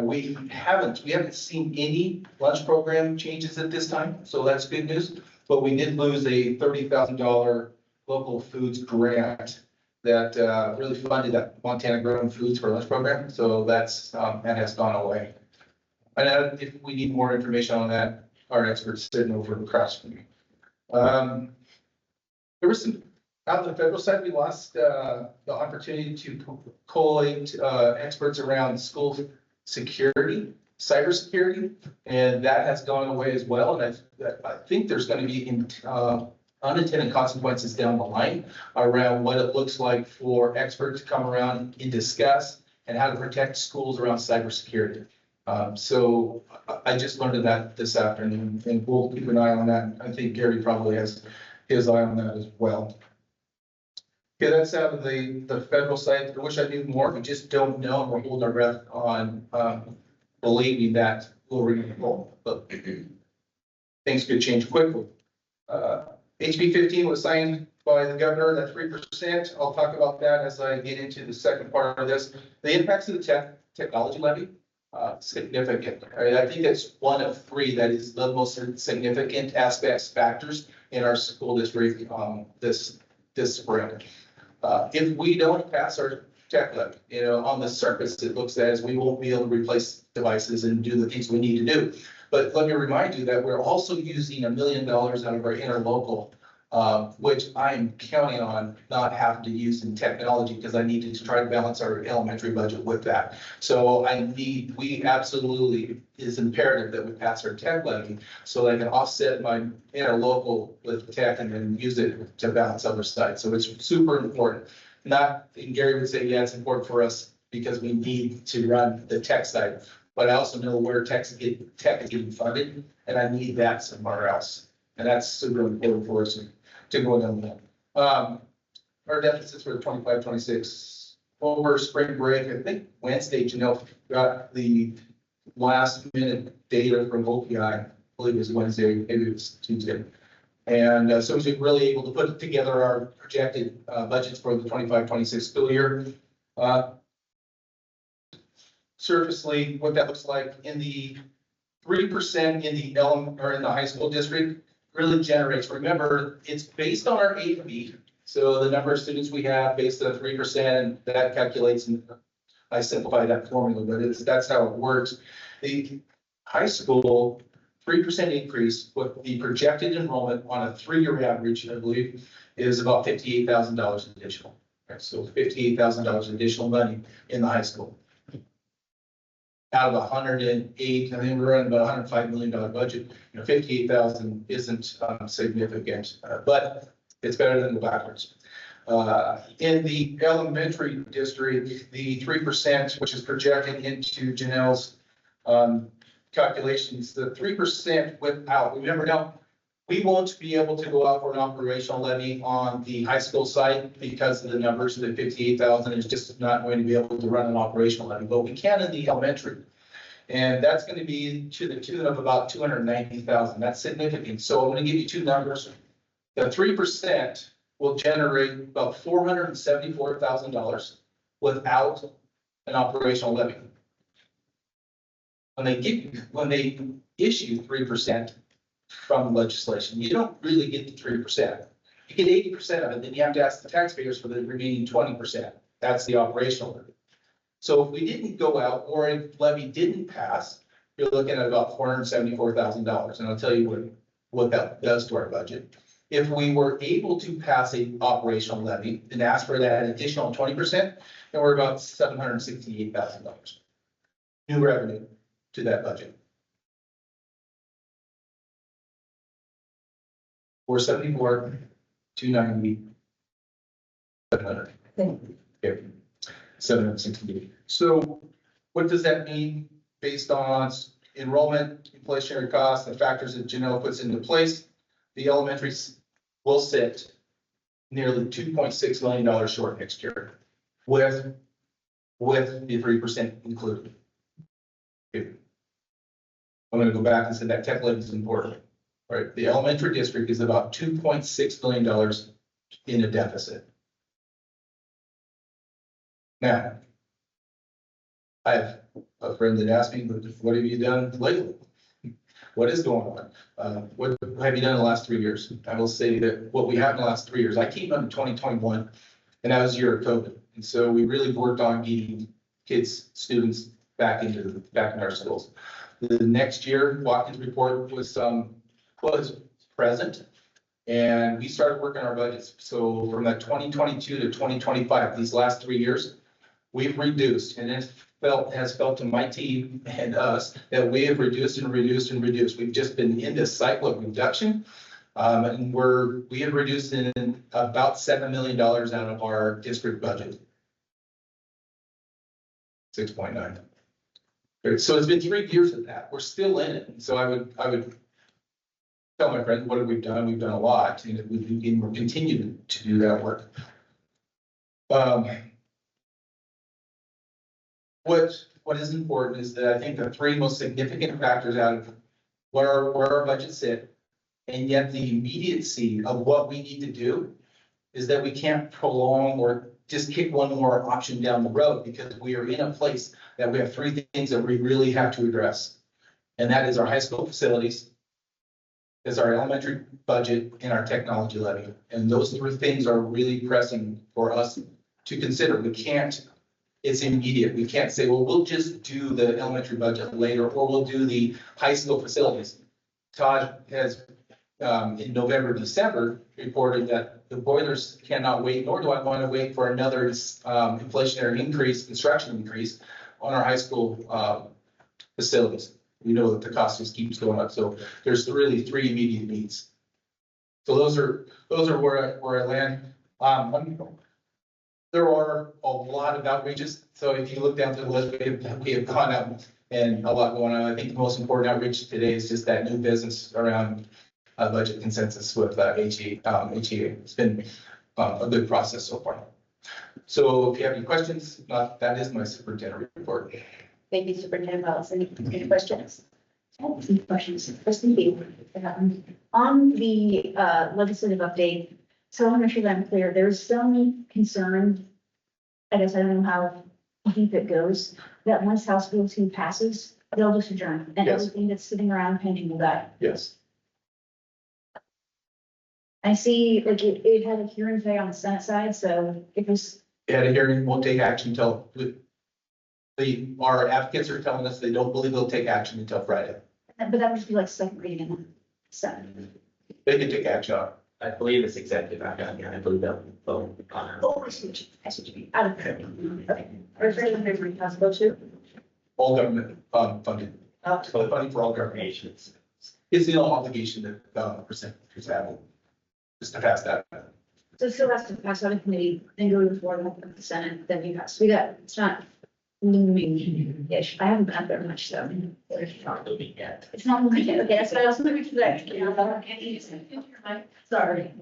We haven't seen any lunch program changes at this time, so that's good news. But we did lose a $30,000 local foods grant that really funded that Montana Grown Foods for Lunch program. So that has gone away. And if we need more information on that, our experts sitting over across from me. There was some On the federal side, we lost the opportunity to collate experts around school security, cybersecurity, and that has gone away as well. And I think there's going to be unintended consequences down the line around what it looks like for experts to come around and discuss and how to protect schools around cybersecurity. So I just learned of that this afternoon, and we'll keep an eye on that. I think Gary probably has his eye on that as well. Okay, that's out of the federal side. I wish I knew more. We just don't know, and we're holding our breath on believing that we'll re-enroll, but things could change quickly. HB 15 was signed by the governor, that 3%. I'll talk about that as I get into the second part of this. The impacts of the technology levy, significant. I think it's one of three that is the most significant factors in our school district this spring. If we don't pass our tech levy, on the surface, it looks as we won't be able to replace devices and do the things we need to do. But let me remind you that we're also using $1 million out of our interlocal, which I'm counting on not having to use in technology because I needed to try to balance our elementary budget with that. So we absolutely is imperative that we pass our tech levy so that I can offset my interlocal with tech and then use it to balance other sides. So it's super important. And Gary would say, yeah, it's important for us because we need to run the tech side. But I also know where tech is getting funded, and I need that somewhere else. And that's super important for us to go down that. Our deficits for the 25-26 over spring break, I think Wednesday, Janelle got the last minute data from OPI. I believe it was Wednesday, maybe it was Tuesday. And so we're really able to put together our projected budgets for the 25-26 school year. Surfacely, what that looks like in the 3% in the in the high school district really generates. Remember, it's based on our A to B. So the number of students we have based on 3%, that calculates, and I simplify that formula, but that's how it works. The high school 3% increase with the projected enrollment on a 3-year average, I believe, is about $58,000 additional. Right, so $58,000 additional money in the high school. Out of 108, I think we're running about $105 million budget. 58,000 isn't significant, but it's better than the backwards. In the elementary district, the 3%, which is projected into Janelle's calculations, the 3% without, remember now, we won't be able to go out for an operational levy on the high school side because of the numbers. The 58,000 is just not going to be able to run an operational levy, but we can in the elementary. And that's going to be to the tune of about 290,000. That's significant. So I'm going to give you two numbers. The 3% will generate about $474,000 without an operational levy. When they issue 3% from legislation, you don't really get the 3%. You get 80% of it, then you have to ask the taxpayers for the remaining 20%. That's the operational levy. So if we didn't go out or if levy didn't pass, you're looking at about $474,000. And I'll tell you what that does to our budget. If we were able to pass a operational levy and ask for that additional 20%, then we're about $768,000 new revenue to that budget. 474, 290, 700. Okay. 768. So what does that mean based on enrollment, inflationary costs, the factors that Janelle puts into place? The elementaries will sit nearly $2.6 million short next year with the 3% included. Okay. I'm going to go back and say that tech levy is important. Right, the elementary district is about $2.6 million in a deficit. Now, I have a friend that asked me, what have you done lately? What is going on? What have you done in the last 3 years? I will say that what we have in the last 3 years, I came up in 2021, and that was the year of COVID. And so we really worked on getting students back in our schools. The next year, Watkins report was present. And we started working our budgets. So from that 2022 to 2025, these last 3 years, we've reduced, and it has felt to my team and us that we have reduced and reduced and reduced. We've just been in this cycle of reduction. And we have reduced in about $7 million out of our district budget. 6.9. So it's been 3 years of that. We're still in it. So I would tell my friends, what have we done? We've done a lot, and we're continuing to do that work. What is important is that I think the three most significant factors out of where our budgets sit, and yet the immediacy of what we need to do is that we can't prolong or just kick one more option down the road, because we are in a place that we have three things that we really have to address. And that is our high school facilities, is our elementary budget, and our technology levy. And those three things are really pressing for us to consider. We can't, it's immediate. We can't say, well, we'll just do the elementary budget later, or we'll do the high school facilities. Todd has, in November, December, reported that the boilers cannot wait, nor do I want to wait for another inflationary increase, construction increase on our high school facilities. We know that the cost just keeps going up. So there's really three immediate needs. So those are where I land. There are a lot of outreaches. So if you look down to the list, we have gone up and a lot going on. I think the most important outreach today is just that new business around budget consensus with HEA. It's been a good process so far. So if you have any questions, that is my superintendent report. Thank you, Superintendent Wells. Any questions? I have some questions. First, thank you. On the legislative update, so I want to make sure that I'm clear. There's some concern, I guess I don't know how deep it goes, that once House Bill 2 passes, they'll just adjourn, and Yes. everything that's sitting around pending will die. Yes. I see, like, it had a hearing today on the Senate side, so it was, At a hearing, won't take action until our advocates are telling us they don't believe they'll take action until Friday. but that would just be like second reading in the Senate. They can take action on it. I believe it's executive action. I believe they'll vote on it. Oh, I see what you mean. Out of, okay. Referendum for House Bill 2? All government funded. So funding for all government agencies. It's the obligation that presenters have. Just to pass that. So it still has to pass out of committee, then go to the floor of the Senate, then you pass. We got, it's not looming-ish. I haven't been up there much, so. It's not moving yet. It's not moving yet. Okay, that's what I was looking for that. Sorry.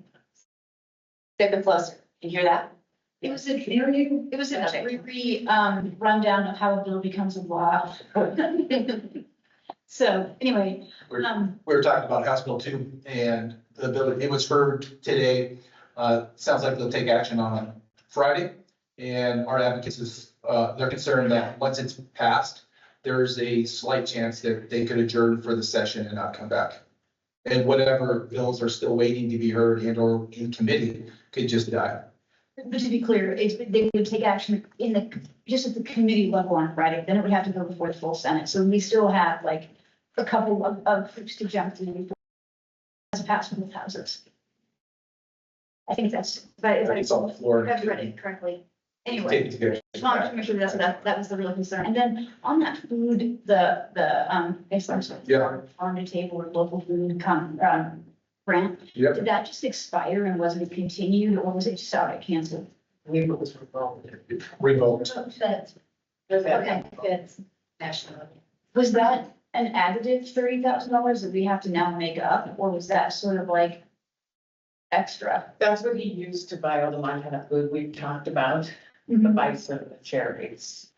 Get the fluster. You hear that? It was a rundown of how a bill becomes a law. So anyway, We were talking about House Bill 2 and the bill, it was heard today. Sounds like they'll take action on Friday. And our advocates is, they're concerned that once it's passed, there's a slight chance that they could adjourn for the session and not come back. And whatever bills are still waiting to be heard and or in committee could just die. but to be clear, they would take action just at the committee level on Friday, then it would have to go before the full Senate. So we still have like a couple of hoops to jump through before it's passed from both houses. I think that's, if It's on the floor. I've read it correctly. Take Anyway, it together. just wanted to make sure that was the real concern. And then on that food, I guess I'm sorry, Yeah. farm to table or local food grant, Yep. did that just expire and wasn't continued, or was it just outright canceled? It was revoked. Revoked. Okay, good. National. Was that an additive $30,000 that we have to now make up, or was that sort of like extra? That's what he used to buy all the Montana food we've talked about, the bison, the cherries.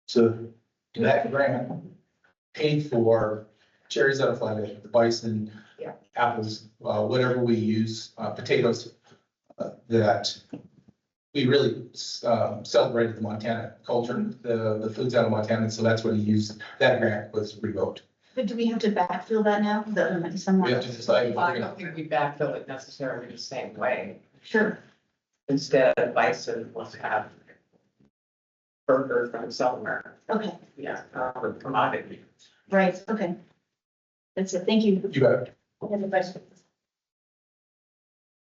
So that grant paid for cherries out of Flathead, the bison, Yeah. apples, whatever we use, potatoes, that we really celebrated the Montana culture, the foods out of Montana. So that's what he used. That grant was revoked. But do we have to backfill that now? Someone? We have to decide. Well, I don't think we backfill it necessarily the same way. Sure. Instead of bison, let's have burger from somewhere. Okay, Yeah, commodity. right, okay. That's it, thank you. You got it. Any questions?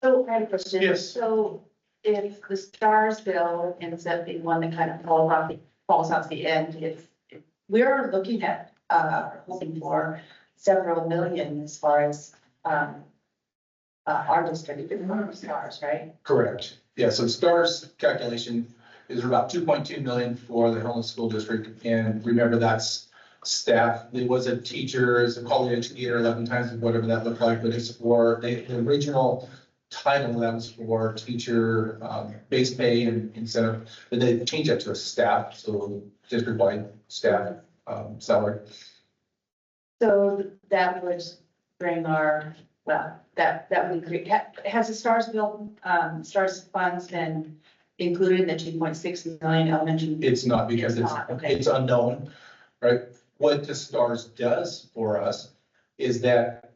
So I have a question. Yes. So if the STARS bill ends up being one that kind of falls off the end, we're looking at, hoping for several million as far as, our district, STARS, right? Correct. Yeah, so STARS calculation is about 2.2 million for the Helena School District. And remember, that's staff. There was a teacher, as a college educator, 11 times, whatever that looked like, but it's for the original title that was for teacher base pay and incentive. But they changed that to a staff, so district-wide staff salary. So that would bring our, well, that would create, has the STARS bill, STARS funds been included in the 2.6 million elementary? It's not, because It's not, okay. it's unknown, right? What the STARS does for us is that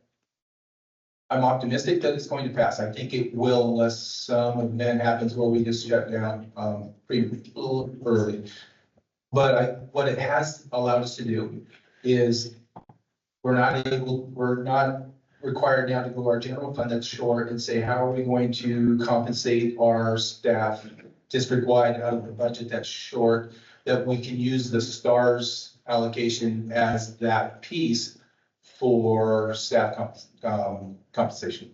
I'm optimistic that it's going to pass. I think it will, unless some event happens where we just shut down pretty early. But what it has allowed us to do is we're not required now to go to our general fund that's short and say, how are we going to compensate our staff district-wide out of the budget that's short, that we can use the STARS allocation as that piece for staff compensation.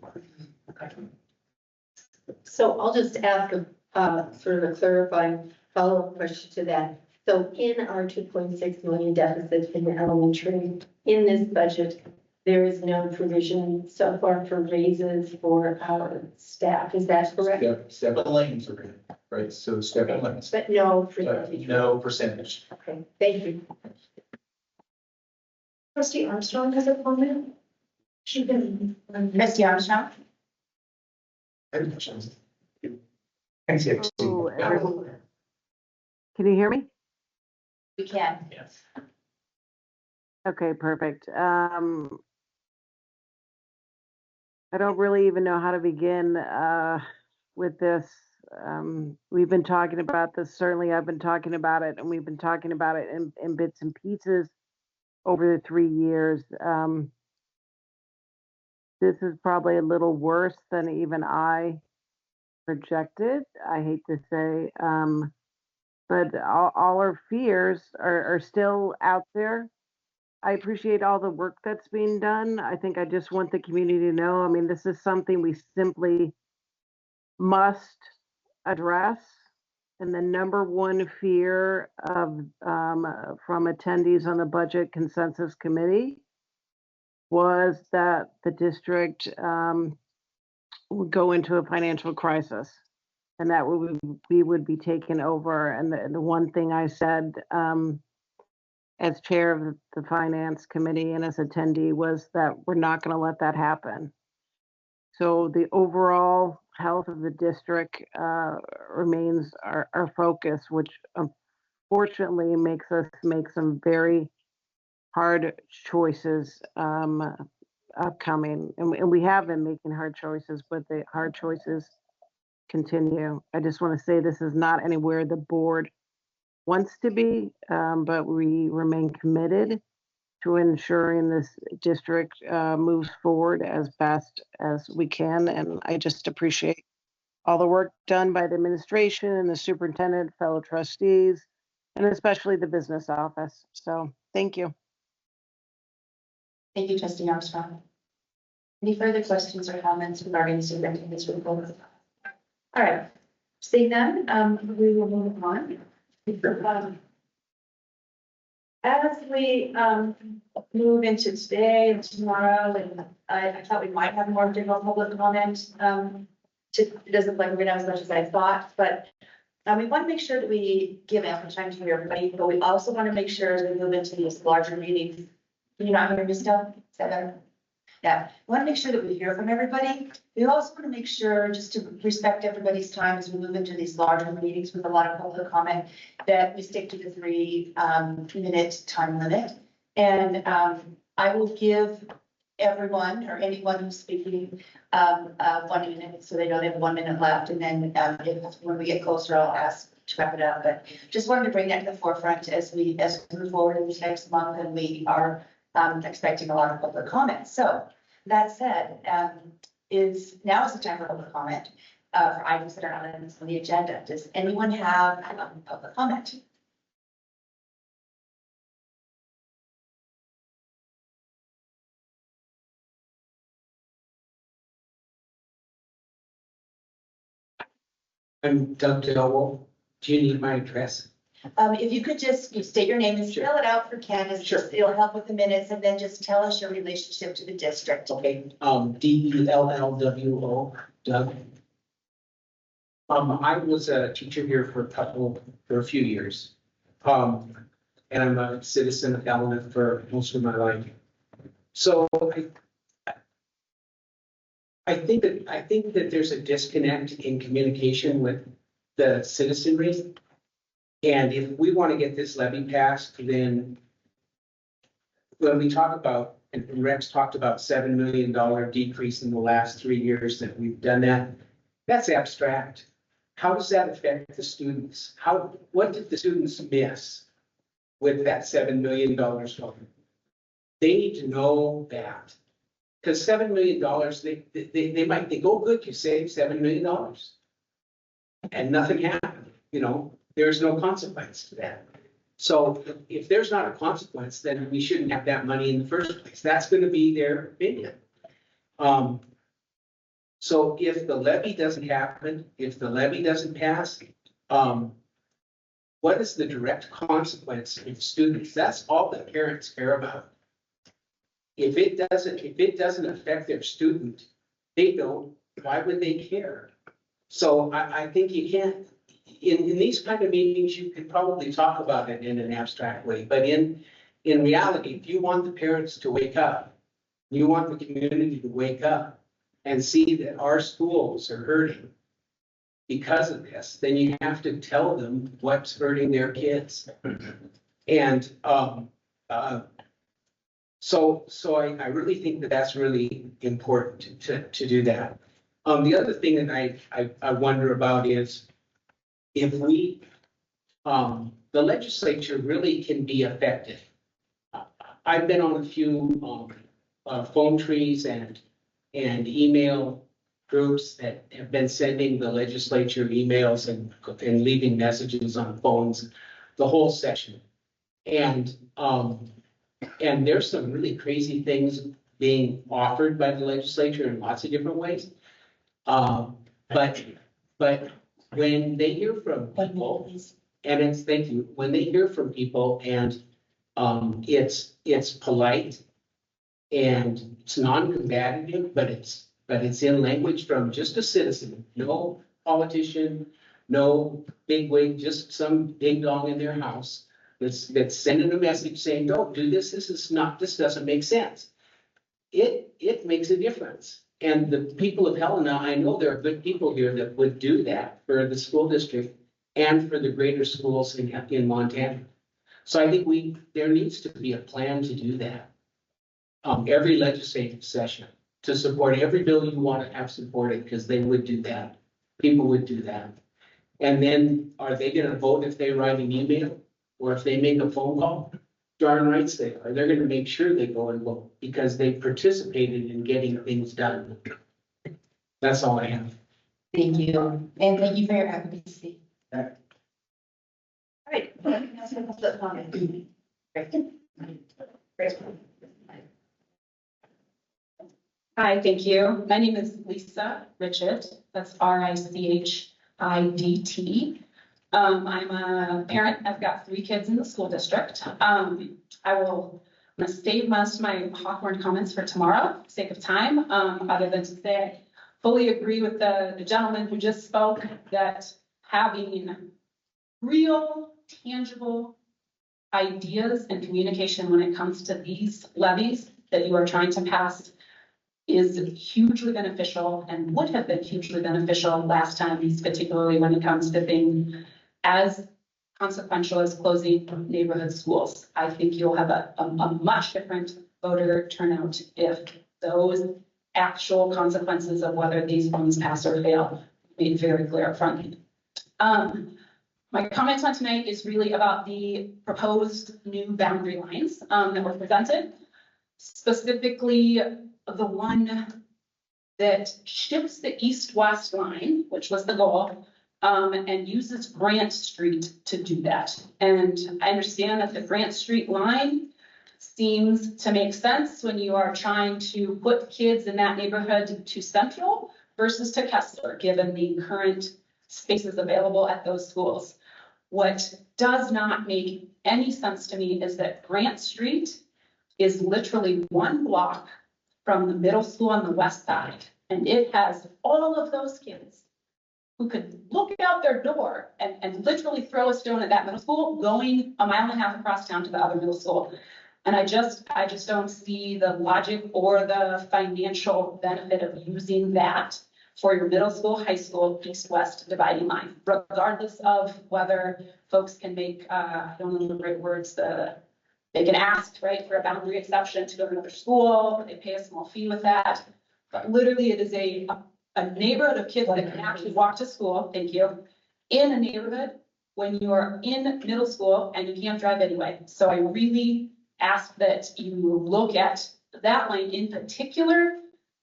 So I'll just ask a sort of a clarifying follow-up question to that. So in our 2.6 million deficit in the elementary, in this budget, there is no provision so far for raises for our staff. Is that correct? Step and lanes are in, right? So step and lanes. But no for the teacher. No percentage. Okay, thank you. Trustee Armstrong has a comment. She can. Trustee Armstrong? Oh, everyone. Can you hear me? We can. Yes. Okay, perfect. I don't really even know how to begin with this. We've been talking about this. Certainly, I've been talking about it, and we've been talking about it in bits and pieces over the 3 years. This is probably a little worse than even I projected. I hate to say, but all our fears are still out there. I appreciate all the work that's being done. I think I just want the community to know, I mean, this is something we simply must address. And the number one fear of from attendees on the Budget Consensus Committee was that the district would go into a financial crisis and that we would be taken over. And the one thing I said as chair of the finance committee and as attendee was that we're not going to let that happen. So the overall health of the district remains our focus, which unfortunately makes us make some very hard choices upcoming. And we have been making hard choices, but the hard choices continue. I just want to say this is not anywhere the board wants to be, but we remain committed to ensuring this district moves forward as best as we can. And I just appreciate all the work done by the administration and the superintendent, fellow trustees, and especially the business office. So thank you. Thank you, Trustee Armstrong. Any further questions or comments regarding the superintendent's report? All right, seeing none, we will move on. As we move into today and tomorrow, and I thought we might have more general public comment. It doesn't look like we're gonna have as much as I thought, but we want to make sure that we give ample time to hear everybody, but we also want to make sure as we move into these larger meetings. Can you not hear me still? Is that better? Yeah, we want to make sure that we hear from everybody. We also want to make sure, just to respect everybody's time as we move into these larger meetings with a lot of public comment, that we stick to the 3-minute time limit. And I will give everyone or anyone who's speaking 1 minute, so they know they have 1 minute left. And then when we get closer, I'll ask to wrap it up. But just wanted to bring that to the forefront as we move forward in this next month, and we are expecting a lot of public comments. So that said, now is the time for public comment, for items that are not on the agenda. Does anyone have public comment? I'm Doug Delwell. Do you need my address? If you could just state your name and spell it out for Candace, Sure. it'll help with the minutes, and then just tell us your relationship to the district. Okay, DELLWO, Doug. I was a teacher here for a few years. And I'm a citizen of Helena for most of my life. So I think that there's a disconnect in communication with the citizenry. And if we want to get this levy passed, then when we talk about, and Rex talked about $7 million decrease in the last 3 years that we've done that, that's abstract. How does that affect the students? What did the students miss with that $7 million? They need to know that. Because $7 million, they might think, oh, good, you saved $7 million. And nothing happened, there's no consequence to that. So if there's not a consequence, then we shouldn't have that money in the first place. That's going to be their opinion. So if the levy doesn't happen, if the levy doesn't pass, what is the direct consequence of students? That's all that parents care about. If it doesn't affect their student, they don't, why would they care? So I think you can't, in these kind of meetings, you can probably talk about it in an abstract way, but in reality, if you want the parents to wake up, you want the community to wake up and see that our schools are hurting because of this, then you have to tell them what's hurting their kids. And so I really think that that's really important to do that. The other thing that I wonder about is if the legislature really can be effective. I've been on a few phone trees and email groups that have been sending the legislature emails and leaving messages on phones the whole session. And there's some really crazy things being offered by the legislature in lots of different ways. But when they hear from people, and when they hear from people and it's polite and it's non-combative, but it's in language from just a citizen, no politician, no bigwig, just some ding dong in their house that's sending a message saying, don't do this. This doesn't make sense. It makes a difference. And the people of Helena, I know there are good people here that would do that for the school district and for the greater schools in Montana. So I think there needs to be a plan to do that. Every legislative session to support every bill you want to have supported, because they would do that. People would do that. And then are they going to vote if they write an email or if they make a phone call? Darn rights they are. They're going to make sure they go and vote because they participated in getting things done. That's all I have. Thank you. And thank you for your advocacy. All right. Hi, thank you. My name is Lisa Richard. That's RICHIDT. I'm a parent. I've got 3 kids in the school district. I'm gonna save most of my Hawthorne comments for tomorrow, for sake of time, other than to say I fully agree with the gentleman who just spoke that having real, tangible ideas and communication when it comes to these levies that you are trying to pass is hugely beneficial and would have been hugely beneficial last time, particularly when it comes to things as consequential as closing neighborhood schools. I think you'll have a much different voter turnout if those actual consequences of whether these ones pass or fail made very clear up front. My comment on tonight is really about the proposed new boundary lines that were presented. Specifically, the one that shifts the east-west line, which was the goal, and uses Grant Street to do that. And I understand that the Grant Street line seems to make sense when you are trying to put kids in that neighborhood to Central versus to Kessler, given the current spaces available at those schools. What does not make any sense to me is that Grant Street is literally one block from the middle school on the west side. And it has all of those kids who could look out their door and literally throw a stone at that middle school going a mile and a half across town to the other middle school. And I just don't see the logic or the financial benefit of using that for your middle school, high school, east-west dividing line, regardless of whether folks can make, I don't know the right words, they can ask, right, for a boundary exception to go to another school, they pay a small fee with that. But literally, it is a neighborhood of kids that can actually walk to school, thank you, in a neighborhood when you are in middle school and you can't drive anyway. So I really ask that you look at that lane in particular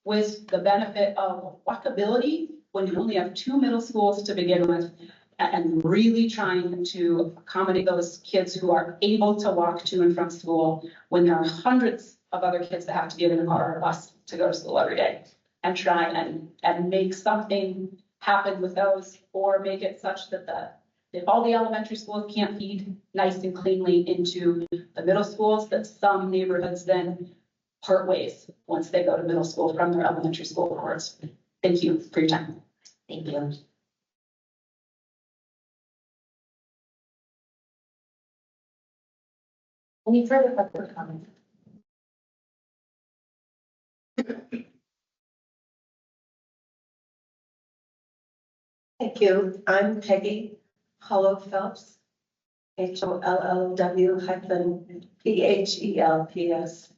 with the benefit of walkability when you only have 2 middle schools to begin with, and really trying to accommodate those kids who are able to walk to and from school when there are hundreds of other kids that have to get in a car or a bus to go to school every day, and try and make something happen with those, or make it such that if all the elementary schools can't feed nice and cleanly into the middle schools, that some neighborhoods then part ways once they go to middle school from their elementary school course. Thank you for your time. Thank you. Any further public comment? Thank you. I'm Peggy Hollow Phelps, HOLLW-PHELPS.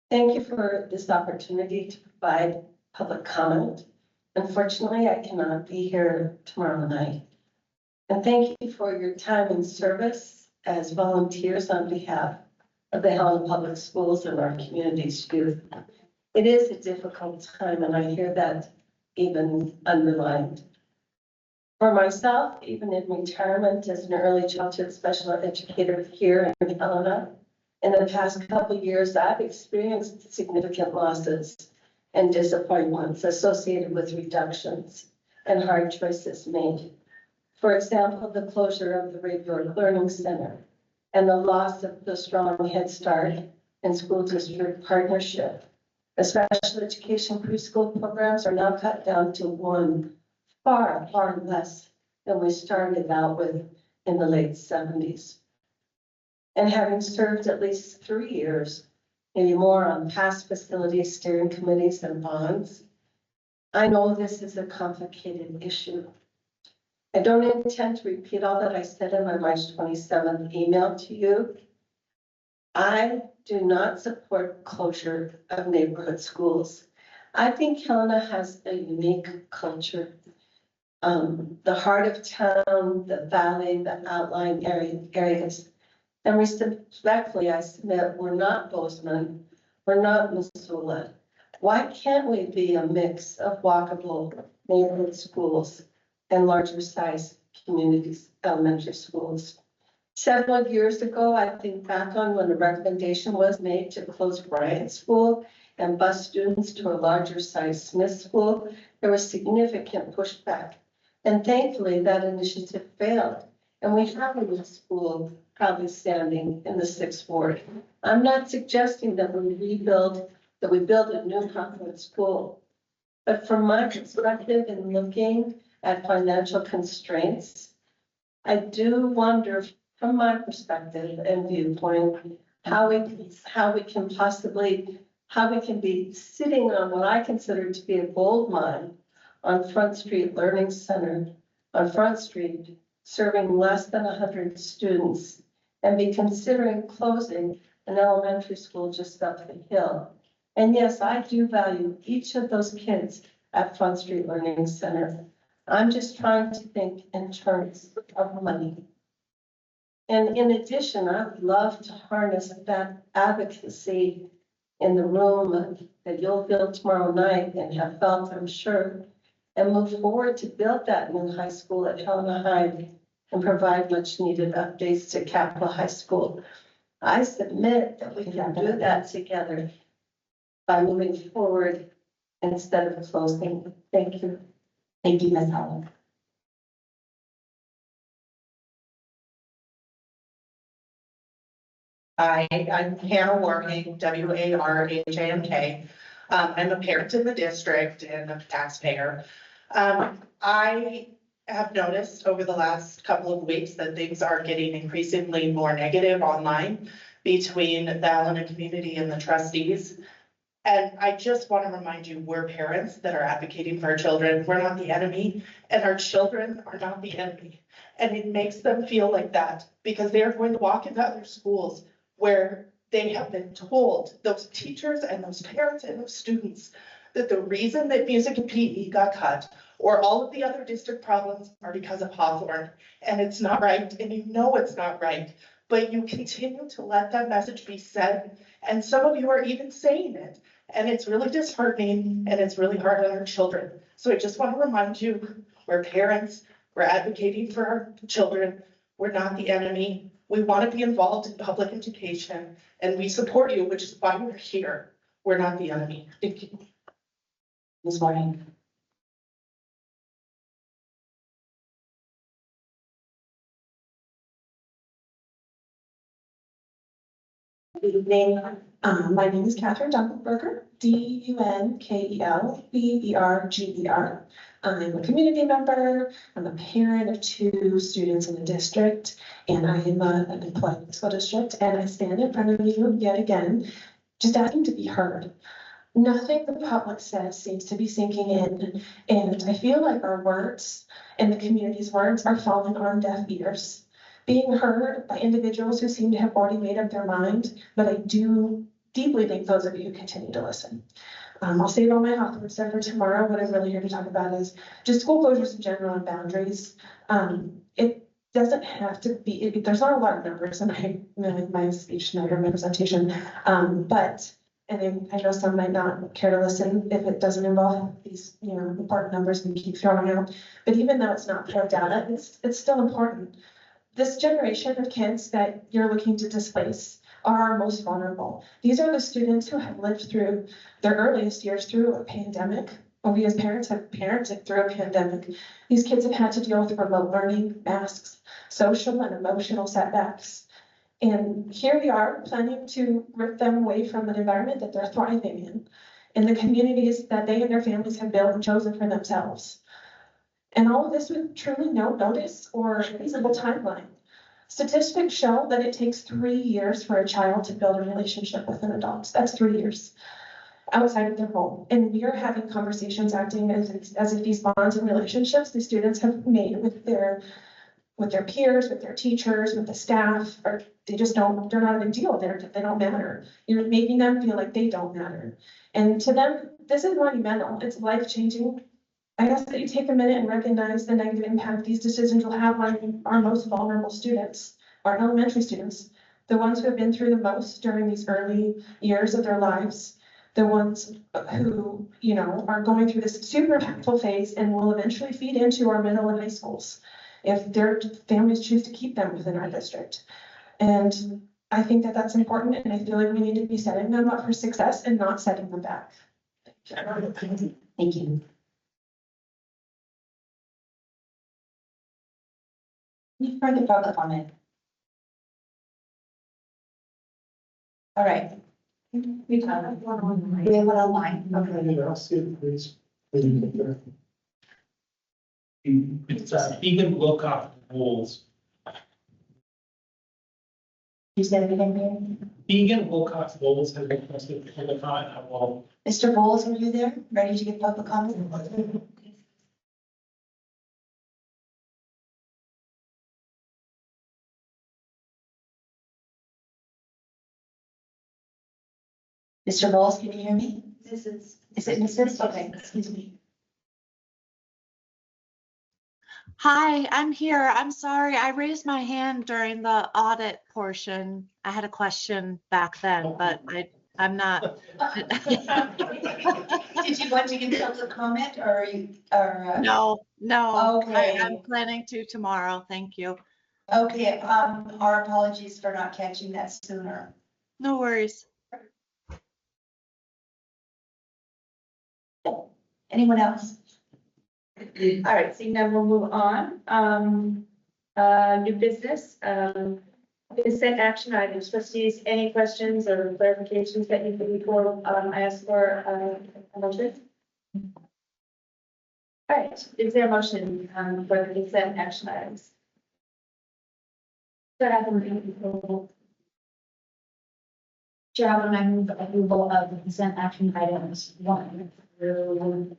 Thank you for this opportunity to provide public comment. Unfortunately, I cannot be here tomorrow night. And thank you for your time and service as volunteers on behalf of the Helena Public Schools and our community's youth. It is a difficult time, and I hear that even underlined. For myself, even in retirement as an early childhood special educator here in Helena, in the past couple of years, I've experienced significant losses and disappointments associated with reductions and hard choices made. For example, the closure of the Ray York Learning Center and the loss of the strong Head Start and school district partnership. The special education preschool programs are now cut down to one, far, far less than we started out with in the late 70s. And having served at least 3 years, maybe more, on past facility steering committees and bonds, I know this is a complicated issue. I don't intend to repeat all that I said in my March 27th email to you. I do not support closure of neighborhood schools. I think Helena has a unique culture. The heart of town, the valley, the outlying areas. And respectfully, I submit, we're not Bozeman, we're not Missoula. Why can't we be a mix of walkable neighborhood schools and larger size communities, elementary schools? Several years ago, I think back on when a recommendation was made to close Bryant School and bus students to a larger size Smith School, there was significant pushback. And thankfully, that initiative failed. And we have a new school probably standing in the 6th Ward. I'm not suggesting that we build a new Concord school. But from my perspective in looking at financial constraints, I do wonder, from my perspective and viewpoint, how we can be sitting on what I consider to be a gold mine on Front Street Learning Center, on Front Street, serving less than 100 students, and be considering closing an elementary school just up the hill. And yes, I do value each of those kids at Front Street Learning Center. I'm just trying to think in terms of money. And in addition, I'd love to harness that advocacy in the room that you'll feel tomorrow night and have felt, I'm sure, and move forward to build that new high school at Helena High and provide much needed updates to Capitol High School. I submit that we can do that together by moving forward instead of closing. Thank you. Thank you, Ms. Holland. Hi, I'm Hannah Warnking, WARHAMK. I'm a parent in the district and a taxpayer. I have noticed over the last couple of weeks that things are getting increasingly more negative online between the Helena community and the trustees. And I just want to remind you, we're parents that are advocating for our children. We're not the enemy, and our children are not the enemy. And it makes them feel like that because they're going to walk into other schools where they have been told, those teachers and those parents and those students, that the reason that music and PE got cut or all of the other district problems are because of Hawthorne. And it's not right, and you know it's not right, but you continue to let that message be said. And some of you are even saying it. And it's really disheartening and it's really hard on our children. So I just want to remind you, we're parents, we're advocating for our children. We're not the enemy. We want to be involved in public education and we support you, which is why we're here. We're not the enemy. Thank you. Ms. Warning. Good evening. My name is Catherine Dunkelberger, Dunkelberger. I'm a community member. I'm a parent of 2 students in the district, and I am an employee in the school district. And I stand in front of you yet again, just asking to be heard. Nothing the public says seems to be sinking in, and I feel like our words and the community's words are falling on deaf ears. Being heard by individuals who seem to have already made up their mind, but I do deeply thank those of you who continue to listen. I'll save all my Hawthorne stuff for tomorrow. What I'm really here to talk about is just school closures in general and boundaries. It doesn't have to be, there's not a lot of numbers in my speech tonight or my presentation, but and then I know some might not care to listen if it doesn't involve these, important numbers we keep throwing out. But even though it's not pure data, it's still important. This generation of kids that you're looking to displace are our most vulnerable. These are the students who have lived through their earliest years through a pandemic. Or we as parents have parented through a pandemic. These kids have had to deal with remote learning, masks, social and emotional setbacks. And here we are planning to rip them away from an environment that they're thriving in the communities that they and their families have built and chosen for themselves. And all of this with truly no notice or reasonable timeline. Statistics show that it takes 3 years for a child to build a relationship with an adult. That's 3 years outside of their home. And we are having conversations acting as if these bonds and relationships the students have made with their peers, with their teachers, with the staff, or they're not a big deal. They don't matter. You're making them feel like they don't matter. And to them, this is monumental. It's life-changing. I ask that you take a minute and recognize the negative impact these decisions will have on our most vulnerable students, our elementary students, the ones who have been through the most during these early years of their lives, the ones who, are going through this super impactful phase and will eventually feed into our middle and high schools if their families choose to keep them within our district. And I think that that's important, and I feel like we need to be setting them up for success and not setting them back. Thank you. Any further public comment? All right. We have one online. It's Egan Wilcox Bowles. You said it again, Dan? Egan Wilcox Bowles has requested public comment. I will. Mr. Bowles, are you there? Ready to give public comment? Mr. Bowles, can you hear me? Is it Mrs.? Okay, excuse me. Hi, I'm here. I'm sorry. I raised my hand during the audit portion. I had a question back then, but I'm not. Did you want to give public comment or you, or? No, no. Okay. I'm planning to tomorrow. Thank you. Okay, our apologies for not catching that sooner. No worries. Anyone else? All right, seeing none, we'll move on. New business, consent action items. Trustees, any questions or clarifications that you need before I ask for a motion? All right, is there a motion for the consent action items? Chair, I move approval of the consent action items 1 through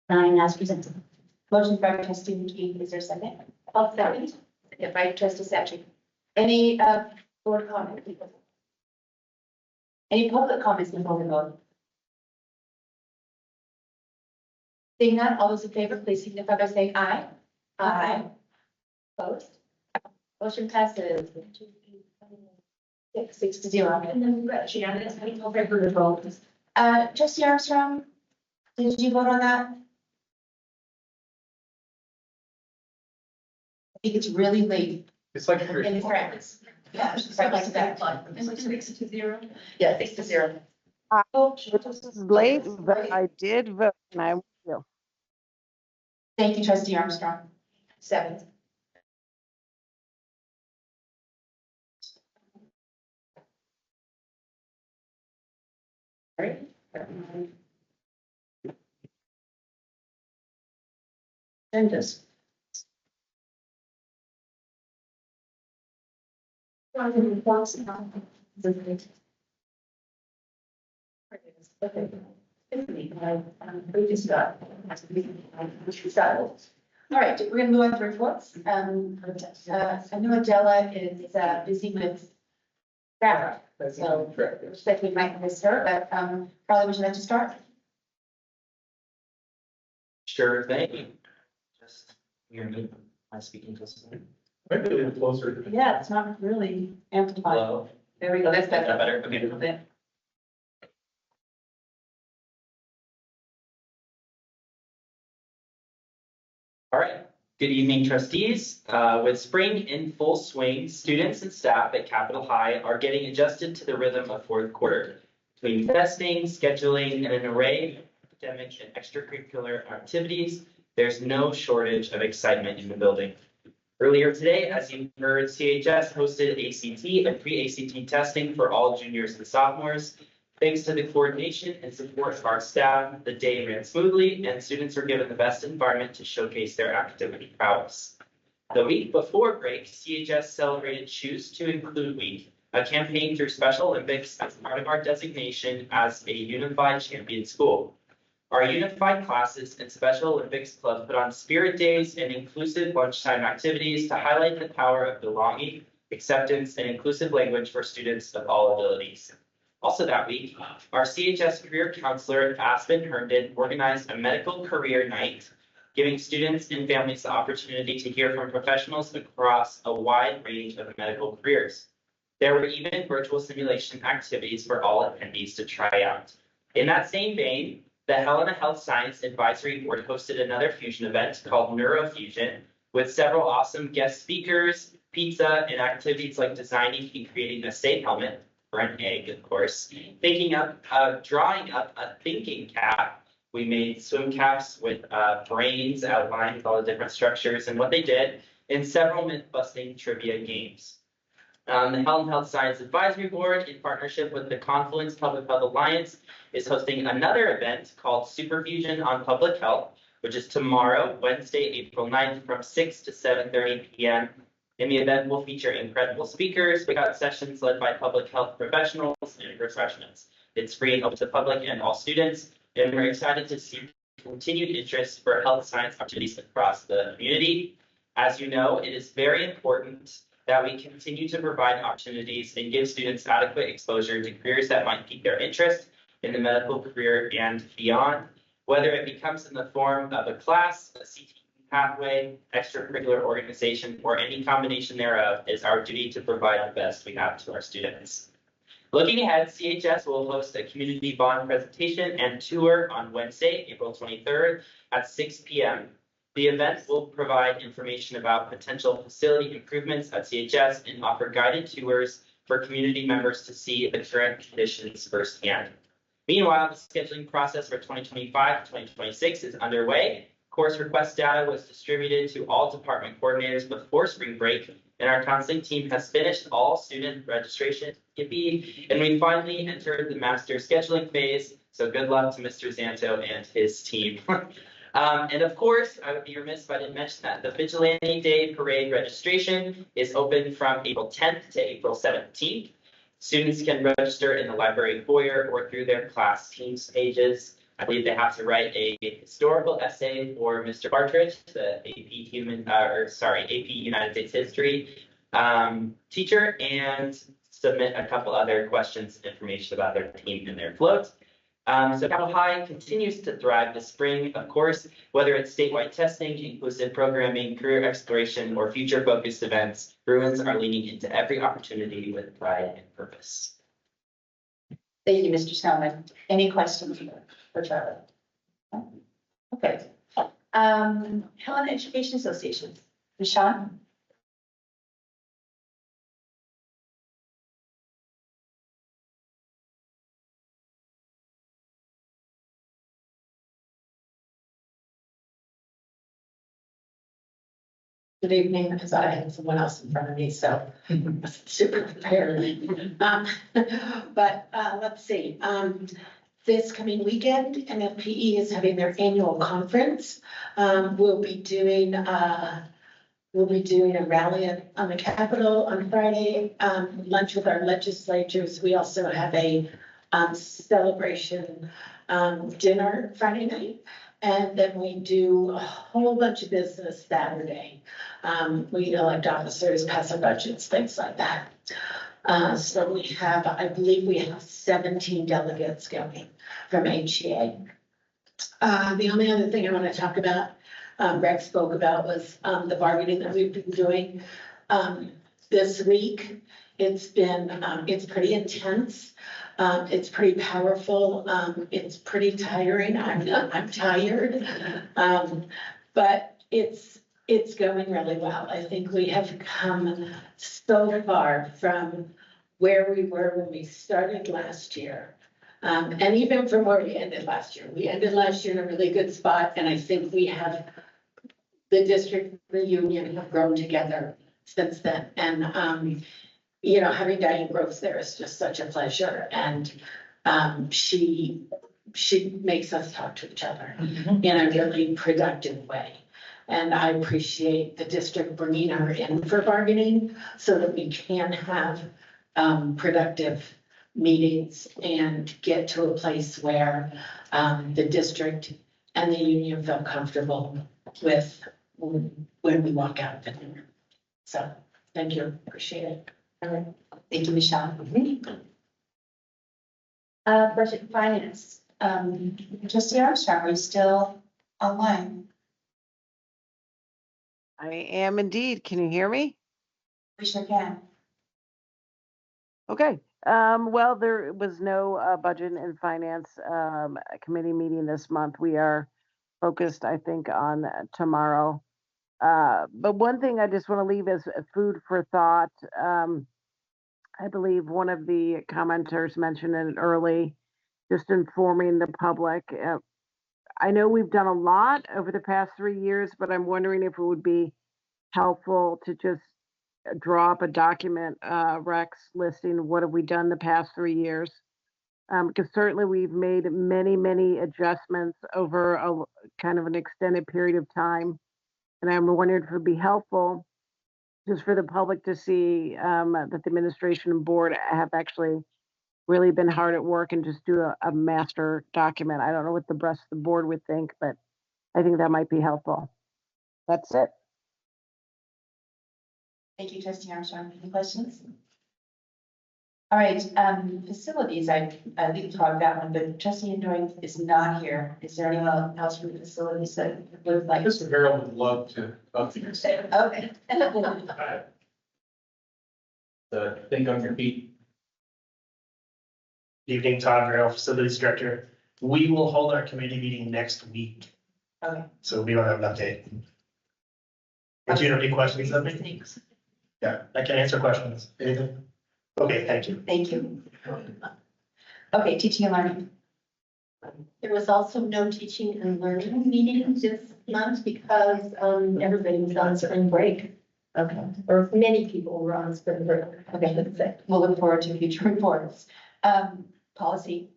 9 as presented. Motion by trustee McKee, is there a second? I'll second. Second by trustee Satchel. Any board comment, people? Any public comments before we vote? Seeing none, all those in favor, please signify by saying aye. Aye. Opposed? Motion passes. 6-0. And then we've got Shannon, I don't know if I heard her vote. Trustee Armstrong, did you vote on that? I think it's really late It's like. in France. Yeah, it's like that. Is it 6-0? Yeah, 6-0. This is late, but I did vote and I will. Thank you, trustee Armstrong. 7. All right. Agendas. We just got. All right, we're gonna move on to reports. I know Adela is busy with Sarah, so looks like we might miss her, but Carly, would you like to start? Sure thing. Just, you're me, am I speaking to someone? Might be a little closer. Yeah, it's not really amplified. Hello? There we go, that's Is that better. better? Okay. Okay. All right. Good evening, trustees. With spring in full swing, students and staff at Capitol High are getting adjusted to the rhythm of fourth quarter. Between testing, scheduling, and an array of academic and extracurricular activities, there's no shortage of excitement in the building. Earlier today, as you heard, CHS hosted ACT and pre-ACT testing for all juniors and sophomores. Thanks to the coordination and support of our staff, the day ran smoothly and students were given the best environment to showcase their academic prowess. The week before break, CHS celebrated Choose to Include Week, a campaign through Special Olympics as part of our designation as a unified champion school. Our unified classes and Special Olympics Club put on spirit days and inclusive lunchtime activities to highlight the power of belonging, acceptance, and inclusive language for students of all abilities. Also that week, our CHS career counselor, Aspen Herndon, organized a medical career night, giving students and families the opportunity to hear from professionals across a wide range of medical careers. There were even virtual simulation activities for all attendees to try out. In that same vein, the Helena Health Science Advisory Board hosted another fusion event called Neurofusion, with several awesome guest speakers, pizza, and activities like designing and creating a safe helmet, for an egg, of course, drawing up a thinking cap. We made swim caps with brains outlined with all the different structures and what they did, and several myth-busting trivia games. The Helena Health Science Advisory Board, in partnership with the Confluence Public Health Alliance, is hosting another event called Superfusion on Public Health, which is tomorrow, Wednesday, April 9th, from 6 to 7:30 p.m. And the event will feature incredible speakers, breakout sessions led by public health professionals, and refreshments. It's free and open to the public and all students, and we're excited to see continued interest for health science opportunities across the community. As you know, it is very important that we continue to provide opportunities and give students adequate exposure to careers that might pique their interest in the medical career and beyond, whether it becomes in the form of a class, a CTE pathway, extracurricular organization, or any combination thereof. Is our duty to provide the best we have to our students. Looking ahead, CHS will host a community bond presentation and tour on Wednesday, April 23rd at 6 p.m. The event will provide information about potential facility improvements at CHS and offer guided tours for community members to see the current conditions firsthand. Meanwhile, the scheduling process for 2025-2026 is underway. Course request data was distributed to all department coordinators before spring break, and our counseling team has finished all student registration, yippee, and we finally entered the master scheduling phase. So good luck to Mr. Zanto and his team. And of course, I would be remiss if I didn't mention that the Vigilante Day Parade registration is open from April 10th to April 17th. Students can register in the library foyer or through their class teams pages. I believe they have to write a historical essay for Mr. Partridge, the AP United States History teacher, and submit a couple other questions and information about their team and their float. So Capitol High continues to thrive this spring, of course, whether it's statewide testing, inclusive programming, career exploration, or future-focused events. Bruins are leaning into every opportunity with pride and purpose. Thank you, Mr. Snowman. Any questions for Charlie? Okay. Helen Education Association, Rashawn? Good evening, because I had someone else in front of me, so I'm super prepared. But let's see, this coming weekend, NFPE is having their annual conference. We'll be doing a rally on the Capitol on Friday, lunch with our legislatures. We also have a celebration dinner Friday night. And then we do a whole bunch of business Saturday. We elect officers, pass our budgets, things like that. So we have, I believe we have 17 delegates going from HEA. The only other thing I want to talk about, Greg spoke about, was the bargaining that we've been doing this week. It's been, it's pretty intense. It's pretty powerful. It's pretty tiring. I'm tired. But it's going really well. I think we have come so far from where we were when we started last year. And even from where we ended last year. We ended last year in a really good spot, and I think we have, the district, the union have grown together since then. And you know, having Diane Groves there is just such a pleasure, and she makes us talk to each other in a really productive way. And I appreciate the district bringing her in for bargaining so that we can have productive meetings and get to a place where the district and the union feel comfortable with when we walk out of the room. So thank you, appreciate it. All right, thank you, Michelle. Budget and finance, Trustee Armstrong, are you still online? I am indeed. Can you hear me? We sure can. Okay. Well, there was no budget and finance committee meeting this month. We are focused, I think, on tomorrow. But one thing I just want to leave as food for thought. I believe one of the commenters mentioned it early, just informing the public. I know we've done a lot over the past 3 years, but I'm wondering if it would be helpful to just draw up a document, Rex, listing what have we done the past 3 years. Because certainly we've made many, many adjustments over a kind of an extended period of time. And I'm wondering if it would be helpful just for the public to see that the administration and board have actually really been hard at work and just do a master document. I don't know what the rest of the board would think, but I think that might be helpful. That's it. Thank you, Trustee Armstrong. Any questions? All right, facilities, I think we talked about one, but Trustee Andoring is not here. Is there anyone else from the facilities that would like? Mr. Harold would love to. Okay. Think on your feet. Evening, Todd Merrill, Facilities Director. We will hold our committee meeting next week, Okay. so we don't have an update. Do you have any questions of me? Yeah, I can answer questions. Anything? Okay, thank you. Thank you. Okay, teaching and learning. There was also no teaching and learning meeting this month because everybody was on spring break. Okay. Or many people were on spring break. Okay, that's it. We'll look forward to future reports. Policy.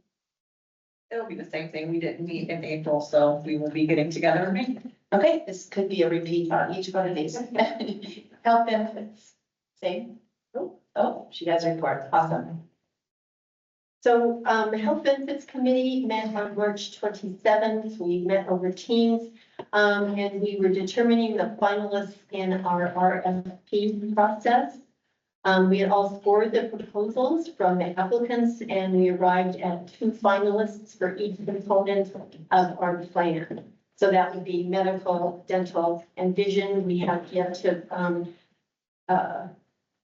It'll be the same thing. We didn't meet in April, so we will be getting together in May. Okay, this could be a repeat on each one of these. Health benefits, same. Oh, she has a report. Awesome. So the Health Benefits Committee met on March 27th. We met over Teams. And we were determining the finalists in our RFP process. We had all scored the proposals from the applicants and we arrived at 2 finalists for each component of our plan. So that would be medical, dental, and vision. We have yet to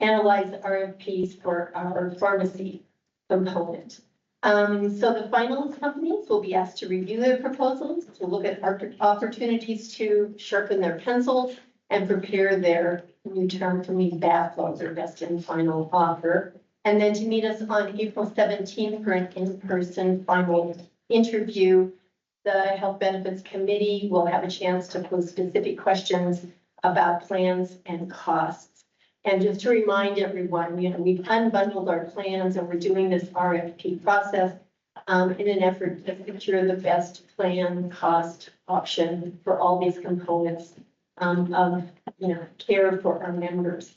analyze RFPs for our pharmacy component. So the finalist companies will be asked to review their proposals, to look at opportunities to sharpen their pencils and prepare their new term for me, BAFO, their best and final offer. And then to meet us on April 17th for an in-person final interview. The Health Benefits Committee will have a chance to pose specific questions about plans and costs. And just to remind everyone, we've unbundled our plans and we're doing this RFP process in an effort to secure the best plan cost option for all these components of care for our members.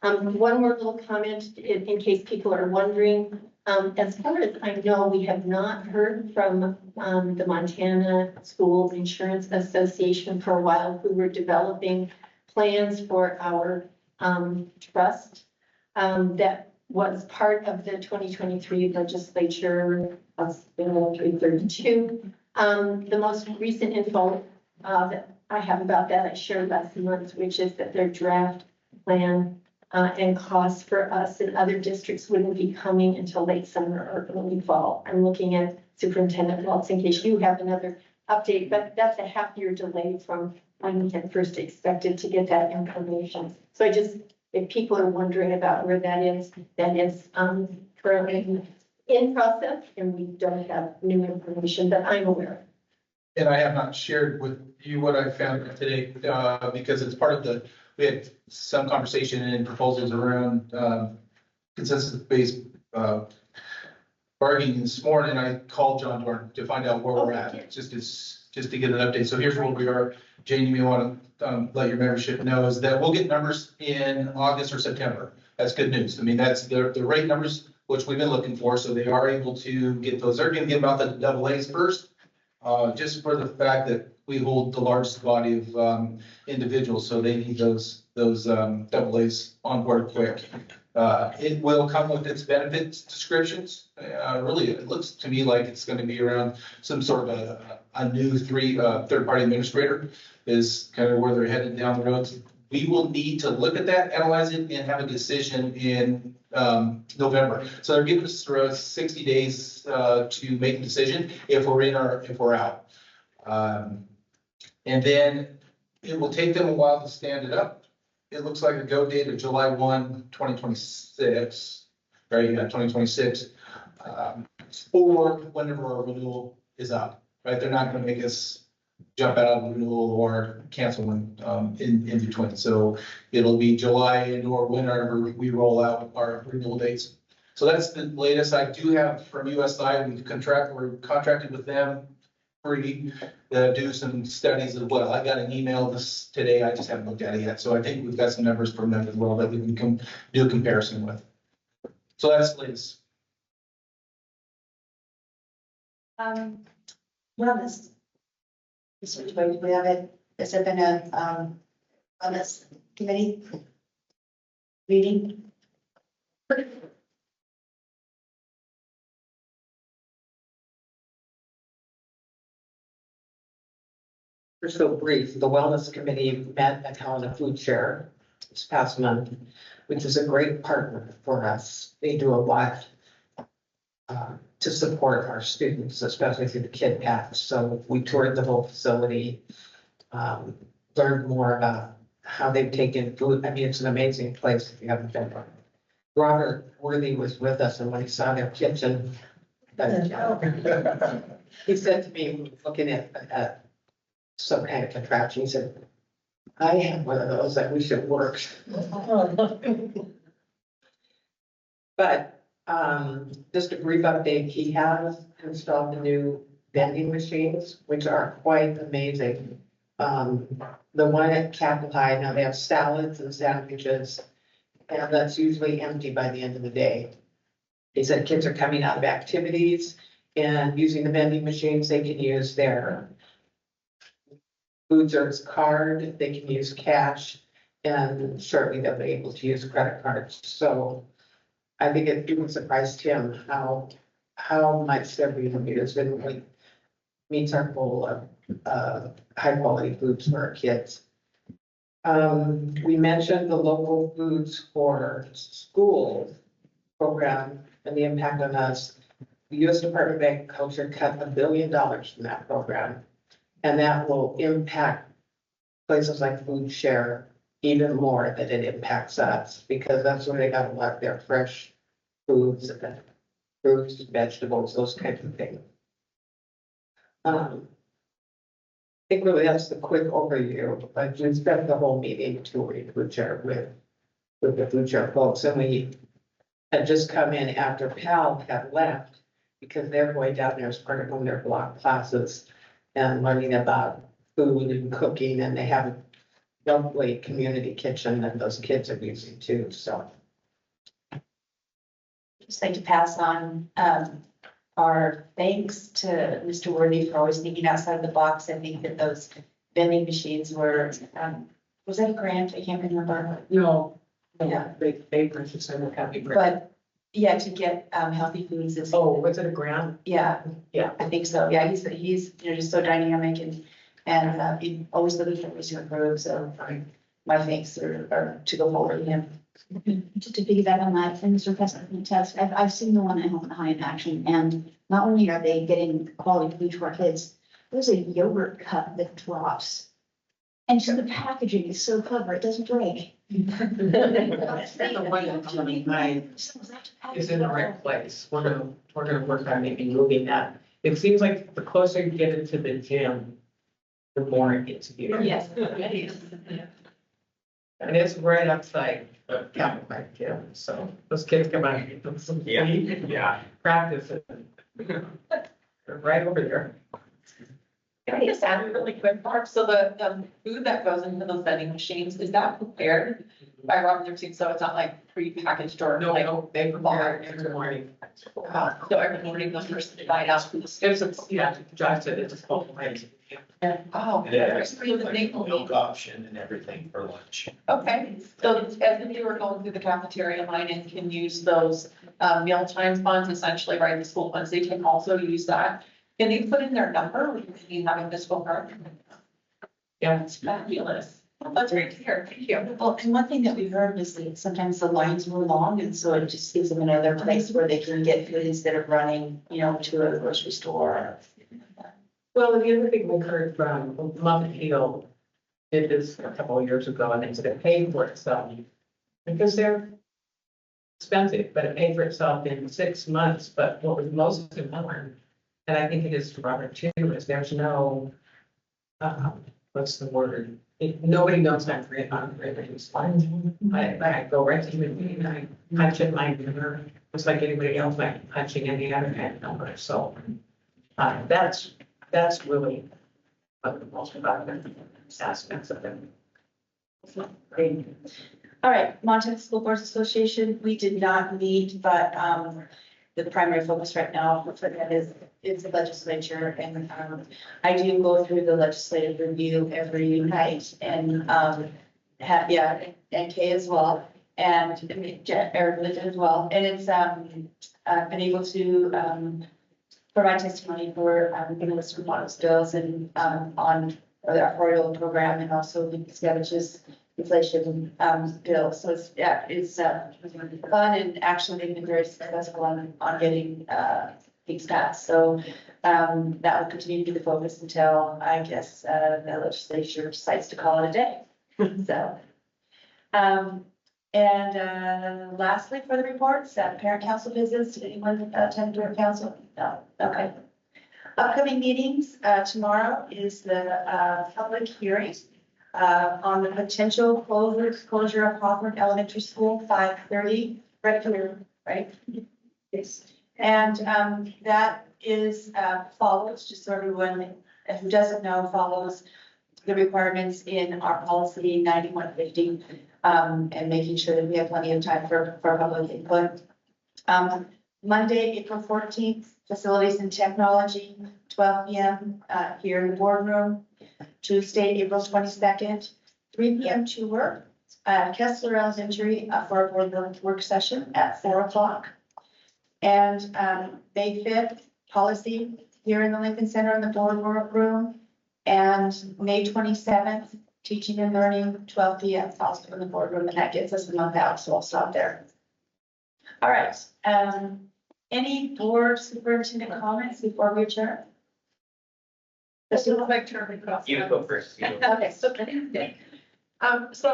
One more little comment in case people are wondering. As far as I know, we have not heard from the Montana School Insurance Association for a while, who were developing plans for our trust that was part of the 2023 legislature of Bill 332. The most recent info that I have about that I shared last month, which is that their draft plan and costs for us and other districts wouldn't be coming until late summer or early fall. I'm looking at Superintendent Waltz in case you have another update, but that's a half-year delay from when we had first expected to get that information. So if people are wondering about where that is currently in process and we don't have new information that I'm aware of. And I have not shared with you what I found today, because it's part of we had some conversation and proposals around, consensus-based, bargaining this morning. I called John Dorn to find out where we're at, just to get an update. So here's where we are. Jane, you may want to, let your membership know is that we'll get numbers in August or September. That's good news. I mean, that's the rate numbers, which we've been looking for. So they are able to get those. They're going to get about the double A's first. Just for the fact that we hold the largest body of individuals, so they need those double A's on board quick. It will come with its benefits descriptions. Really, it looks to me like it's going to be around some sort of a new third-party administrator is kind of where they're headed down the road. We will need to look at that, analyze it, and have a decision in November. So they're giving us 60 days to make a decision if we're in or if we're out. And then it will take them a while to stand it up. It looks like a go date of July 1, 2026, right? Yeah, 2026, or whenever our renewal is up, right? They're not going to make us jump out of the renewal or cancel one in between. So it'll be July and or whenever we roll out our renewal dates. So that's the latest. I do have from USI, we're contracted with them free to do some studies as well. I got an email this today. I just haven't looked at it yet. So I think we've got some numbers from them as well that we can do a comparison with. So that's the latest. Wellness. We have it. Has there been a wellness committee meeting? So brief, the wellness committee met at Helena Food Share this past month, which is a great partner for us. They do a lot to support our students, especially through the kid path. So we toured the whole facility, learned more about how they've taken food. I mean, it's an amazing place if you haven't been. Robert Worthy was with us, and when he saw their kitchen, he said to me, looking at some kind of contraption, he said, I have one of those that we should work. But just a brief update, he has installed the new vending machines, which are quite amazing. The one at Capitol High, now they have salads and sandwiches, and that's usually empty by the end of the day. He said kids are coming out of activities and using the vending machines, they can use their food service card, they can use cash, and shortly they'll be able to use credit cards. So I think it even surprised him how much their being used and really meets our goal of high quality foods for our kids. We mentioned the local foods for schools program and the impact on us. The U.S. Department of Agriculture cut $1 billion from that program, and that will impact places like Food Share even more than it impacts us, because that's where they got a lot of their fresh foods, fruits, vegetables, those kinds of things. I think really that's the quick overview. I just spent the whole meeting touring Food Share with the Food Share folks, and we had just come in after PAL had left because they're going down there as part of one of their block classes and learning about food and cooking, and they have a lovely community kitchen that those kids are using too, so. Just like to pass on our thanks to Mr. Worthy for always thinking outside the box. I think that those vending machines were, was that a grant? I can't remember. No. Yeah. They purchased a happy. But yeah, to get healthy foods. Is, oh, was it a grant? Yeah. Yeah. I think so. Yeah, he's you know, just so dynamic and he always looking for ways to improve. So my thanks are to go forward to him. Just to piggyback on that, and Mr. President test, I've seen the one at Home and High in action, and not only are they getting quality food to our kids, there's a yogurt cup that drops. And just the packaging is so clever, it doesn't break. Is in the right place. We're gonna work on maybe moving that. It seems like the closer you get into the gym, the more it gets here. Yes. And it's right outside of Capitol High Gym, so those kids come out and get them some practice. They're right over there. Can I just add a really quick part? So the food that goes into those vending machines, is that prepared by Robert their team? So it's not like pre-packaged or like they prepare it every morning. So every morning the person divide out for the students. Yeah, Josh said it's a whole place. Oh. Yeah, milk option and everything for lunch. Okay, so as we were going through the cafeteria line and can use those mealtime funds, essentially, right, the school funds, they can also use that. Can they put in their number, or can you have a physical card? Yeah, it's fabulous. That's great to hear. Thank you. Well, and one thing that we heard is that sometimes the lines were long, and so it just gives them another place where they can get food instead of running, you know, to a grocery store. Well, the other thing we heard from Muffin Hill did this a couple of years ago, and they said it paid for itself because they're expensive, but it paid for itself in 6 months. But what was most important, and I think it is to Robert too, is there's no, what's the word? Nobody knows I'm free on everything's fine. I go right to the meeting, I punch in my number, just like anybody else, like punching any other kind of number. So that's really what the most important aspects of it. Great. All right, Montana School Boards Association, we did not meet, but the primary focus right now for that is the legislature, and I do go through the legislative review every night, and and Kay as well, and Eric as well, and it's I've been able to provide testimony for English models bills and on the arboreal program, and also the Scavenger's inflation bill. So it's fun, and actually they've been very successful on getting Peaks passed. So that will continue to be the focus until, I guess, the legislature decides to call it a day. So, and lastly, for the reports, parent council visits, did anyone attend parent council? No, okay. Upcoming meetings, tomorrow is the public hearing on the potential closure of Hawthorne Elementary School, 5:30, regular, right? Yes. And that is follows, just so everyone who doesn't know, follows the requirements in our policy 9150, and making sure that we have plenty of time for public input. Monday, April 14th, facilities and technology, 12 p.m. Here in the boardroom. Tuesday, April 22nd, 3 p.m. tour at Kessler Elementary for a board work session at 4 o'clock. And May 5th, policy here in the Lincoln Center in the board room. And May 27th, teaching and learning, 12 p.m. also in the boardroom, and that gets us a month out, so I'll stop there. All right. Any board superintendent comments before we adjourn? Just a quick turn. You go first. You go. Okay, so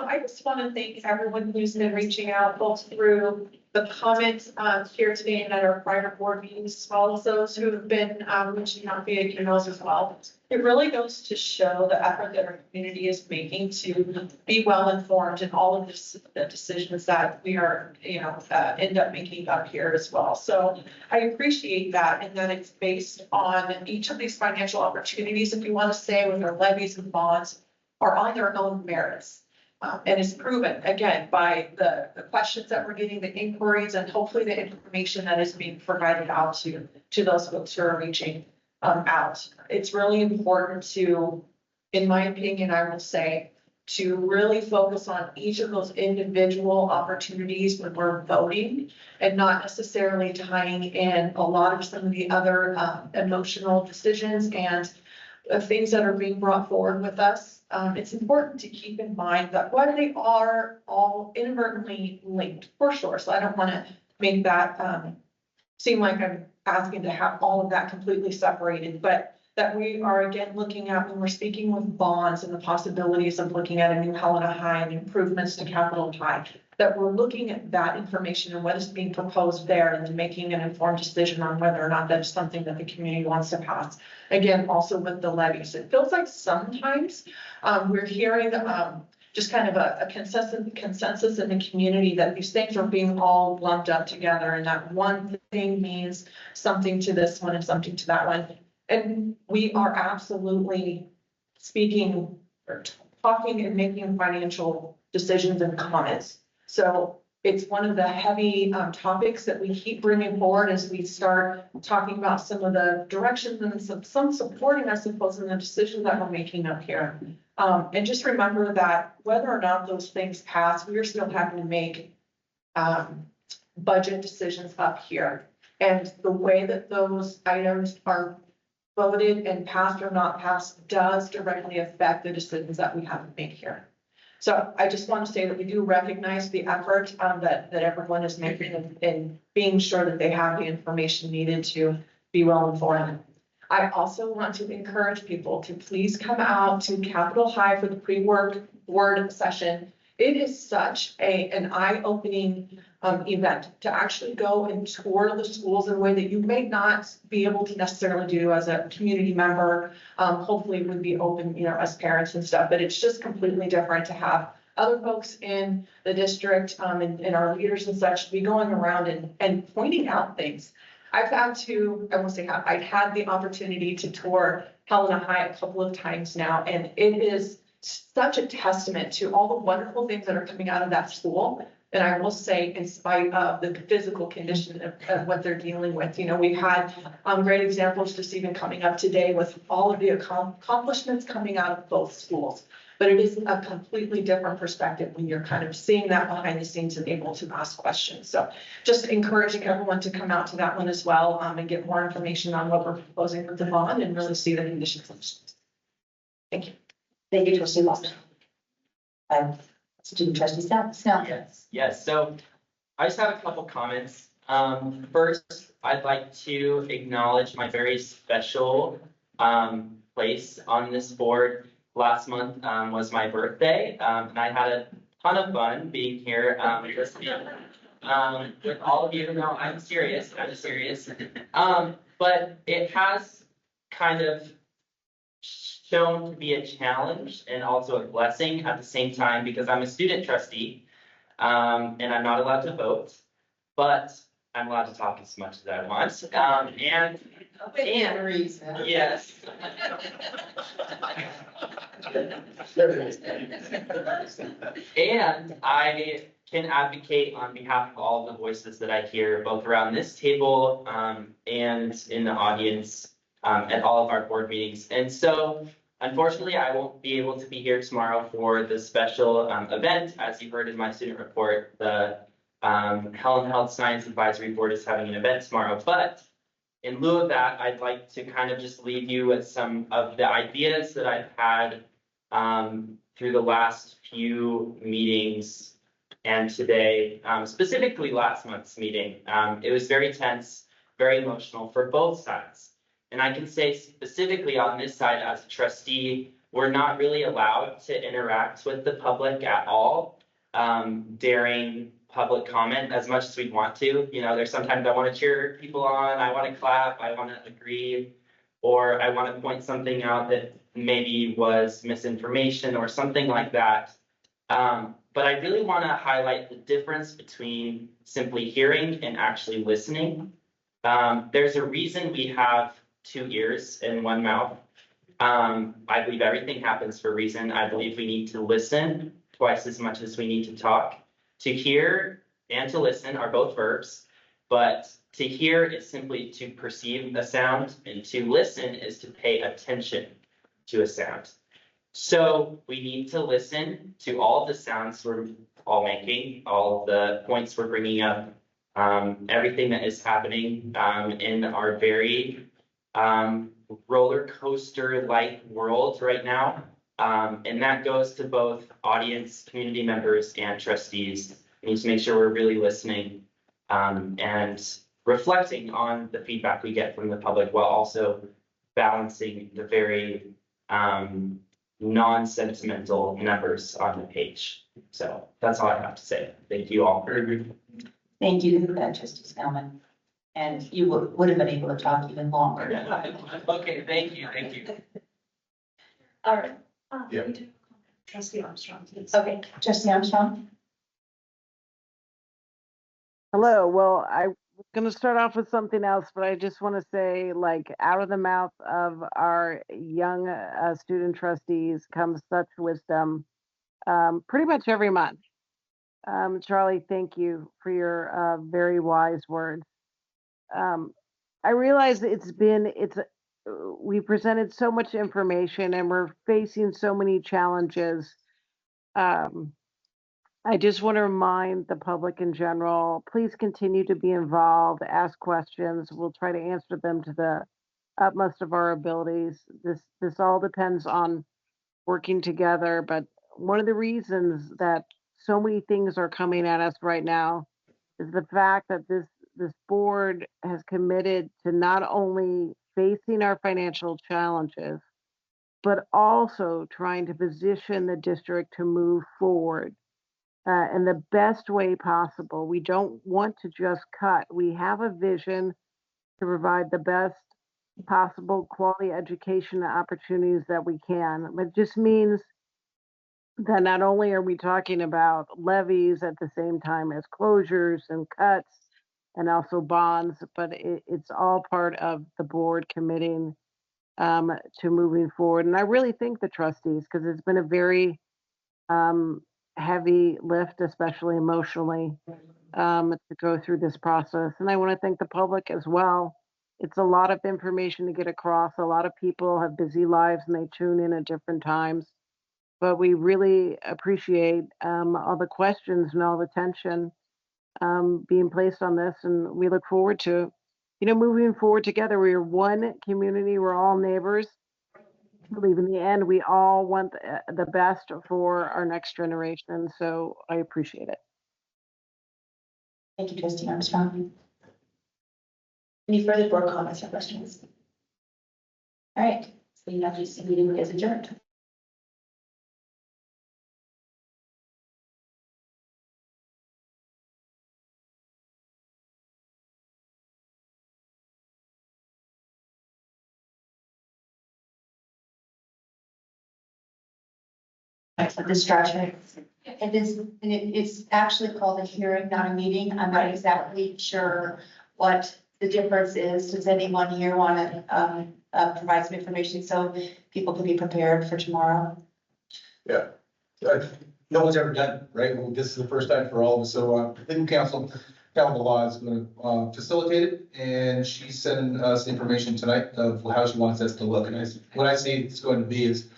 I just want to thank everyone who's been reaching out, both through the comments here today and at our prior board meetings, as well as those who have been reaching out via emails as well. It really goes to show the effort that our community is making to be well informed in all of the decisions that we are, end up making up here as well. So I appreciate that, and that it's based on each of these financial opportunities, if you want to say, with our levies and bonds, are on their own merits. And it's proven, again, by the questions that we're getting, the inquiries, and hopefully the information that is being provided out to those folks who are reaching out. It's really important to, in my opinion, I will say, to really focus on each of those individual opportunities when we're voting, and not necessarily tying in a lot of some of the other emotional decisions and things that are being brought forward with us. It's important to keep in mind that while they are all inadvertently linked, for sure, so I don't want to make that seem like I'm asking to have all of that completely separated, but that we are again looking at when we're speaking with bonds and the possibilities of looking at a new Helena High and improvements to Capitol High, that we're looking at that information and what is being proposed there and making an informed decision on whether or not that is something that the community wants to pass. Again, also with the levies, it feels like sometimes we're hearing just kind of a consensus in the community that these things are being all lumped up together, and that one thing means something to this one and something to that one. And we are absolutely speaking or talking and making financial decisions and comments. So it's one of the heavy topics that we keep bringing forward as we start talking about some of the directions and some supporting, I suppose, in the decisions that we're making up here. And just remember that whether or not those things pass, we are still having to make budget decisions up here. And the way that those items are voted and passed or not passed does directly affect the decisions that we have to make here. So I just want to say that we do recognize the effort that everyone is making in being sure that they have the information needed to be well informed. I also want to encourage people to please come out to Capitol High for the pre-work board session. It is such an eye-opening event to actually go and tour the schools in a way that you may not be able to necessarily do as a community member. Hopefully it would be open, as parents and stuff, but it's just completely different to have other folks in the district and our leaders and such to be going around and pointing out things. I've had the opportunity to tour Helena High a couple of times now, and it is such a testament to all the wonderful things that are coming out of that school. And I will say, in spite of the physical condition of what they're dealing with, we've had great examples just even coming up today with all of the accomplishments coming out of both schools. But it is a completely different perspective when you're kind of seeing that behind the scenes and able to ask questions. So just encouraging everyone to come out to that one as well and get more information on what we're proposing with the bond and really see the conditions of the schools. Thank you. Thank you, Trustee Lawson. Student Trustee Snell. Yes. So I just have a couple comments. First, I'd like to acknowledge my very special place on this board. Last month was my birthday, and I had a ton of fun being here with all of you. No, I'm serious. But it has kind of shown to be a challenge and also a blessing at the same time because I'm a student trustee and I'm not allowed to vote, but I'm allowed to talk as much as I want. And reason. yes. And I can advocate on behalf of all the voices that I hear, both around this table and in the audience at all of our board meetings. And so, unfortunately, I won't be able to be here tomorrow for the special event. As you heard in my student report, the Helen Health Science Advisory Board is having an event tomorrow. But in lieu of that, I'd like to kind of just leave you with some of the ideas that I've had through the last few meetings and today, specifically last month's meeting. It was very tense, very emotional for both sides. And I can say specifically on this side as a trustee, we're not really allowed to interact with the public at all during public comment as much as we want to. You know, there's sometimes I want to cheer people on, I want to clap, I want to agree, or I want to point something out that maybe was misinformation or something like that. But I really want to highlight the difference between simply hearing and actually listening. There's a reason we have 2 ears and 1 mouth. I believe everything happens for a reason. I believe we need to listen twice as much as we need to talk. To hear and to listen are both verbs, but to hear is simply to perceive a sound, and to listen is to pay attention to a sound. So we need to listen to all the sounds we're all making, all the points we're bringing up, everything that is happening in our very roller coaster-like world right now. And that goes to both audience, community members, and trustees. We need to make sure we're really listening and reflecting on the feedback we get from the public while also balancing the very non-sentimental numbers on the page. So that's all I have to say. Thank you all. Very good. Thank you, Trustee Spellman. And you would have been able to talk even longer. Okay, thank you. All right. Yeah. Trustee Armstrong, please. Okay, Trustee Armstrong? Hello. Well, I was going to start off with something else, but I just want to say, like, out of the mouth of our young student trustees comes such wisdom pretty much every month. Charlie, thank you for your very wise words. I realize we presented so much information and we're facing so many challenges. I just want to remind the public in general, please continue to be involved, ask questions. We'll try to answer them to the utmost of our abilities. This all depends on working together, but one of the reasons that so many things are coming at us right now is the fact that this board has committed to not only facing our financial challenges, but also trying to position the district to move forward in the best way possible. We don't want to just cut. We have a vision to provide the best possible quality education opportunities that we can. It just means that not only are we talking about levies at the same time as closures and cuts and also bonds, but it's all part of the board committing to moving forward. And I really thank the trustees because it's been a very heavy lift, especially emotionally, to go through this process. And I want to thank the public as well. It's a lot of information to get across. A lot of people have busy lives and they tune in at different times. But we really appreciate all the questions and all the tension being placed on this. And we look forward to, moving forward together. We are one community. We're all neighbors. I believe in the end, we all want the best for our next generation. So I appreciate it. Thank you, Trustee Armstrong. Any further board comments or questions? All right, so you have this meeting is adjourned. The structure. It's actually called a hearing, not a meeting. I'm not exactly sure what the difference is. Does anyone here want to, provide some information so people can be prepared for tomorrow? Yeah. No one's ever done, it, right? Well, this is the first time for all of us, so, legal counsel, Calvin Law is gonna, facilitate it, and she's sending us information tonight of how she wants us to look, and what I see it's going to be is,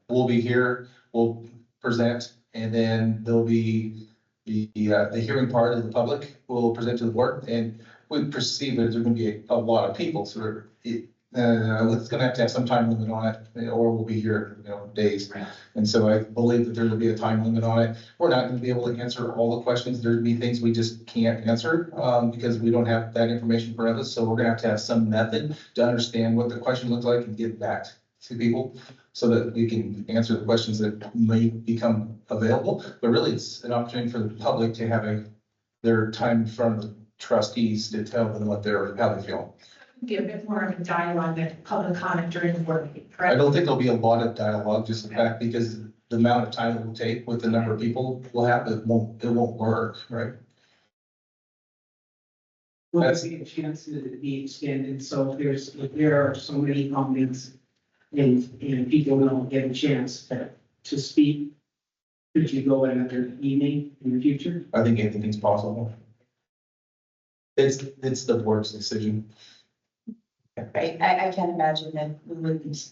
we'll be here, we'll present, and then there'll be the hearing part of the public will present to the board, and we perceive that there's gonna be a lot of people, so it's gonna have to have some time limit on it, or we'll be here, days. And so I believe that there will be a time limit on it. We're not gonna be able to answer all the questions. There'll be things we just can't answer, because we don't have that information for us. So we're gonna have to have some method to understand what the question looks like and get back to people so that we can answer the questions that may become available. But really, it's an opportunity for the public to have their time in front of the trustees to tell them how they feel. Be a bit more of a dialogue than public comment during the board meeting, I correct? don't think there'll be a lot of dialogue, just the fact because the amount of time it will take with the number of people we'll have, it won't work, right? Will there be a chance to be extended? So if there are so many comments and people don't get a chance to speak, could you go another evening in the future? I think anything's possible. It's the board's decision. Right, I can't imagine that we wouldn't,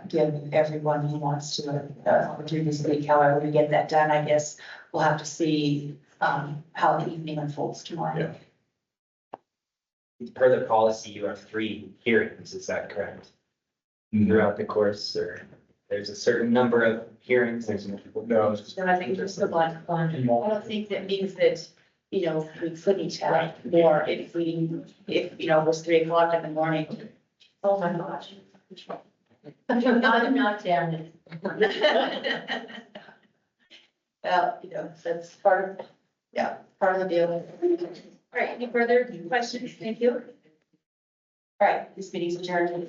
give everyone who wants to, opportunity to speak. However, we get that done, I guess we'll have to see, how the evening unfolds tomorrow. Per the policy, you have 3 hearings, is that correct? Throughout the course, or there's a certain number of hearings, there's multiple. No. So I think just the one. I don't think that means that, we couldn't have more if it was 3 o'clock in the morning. Oh my gosh. I'm not down it. Well, that's part of the deal. All right, any further questions? Thank you. All right, this meeting's adjourned.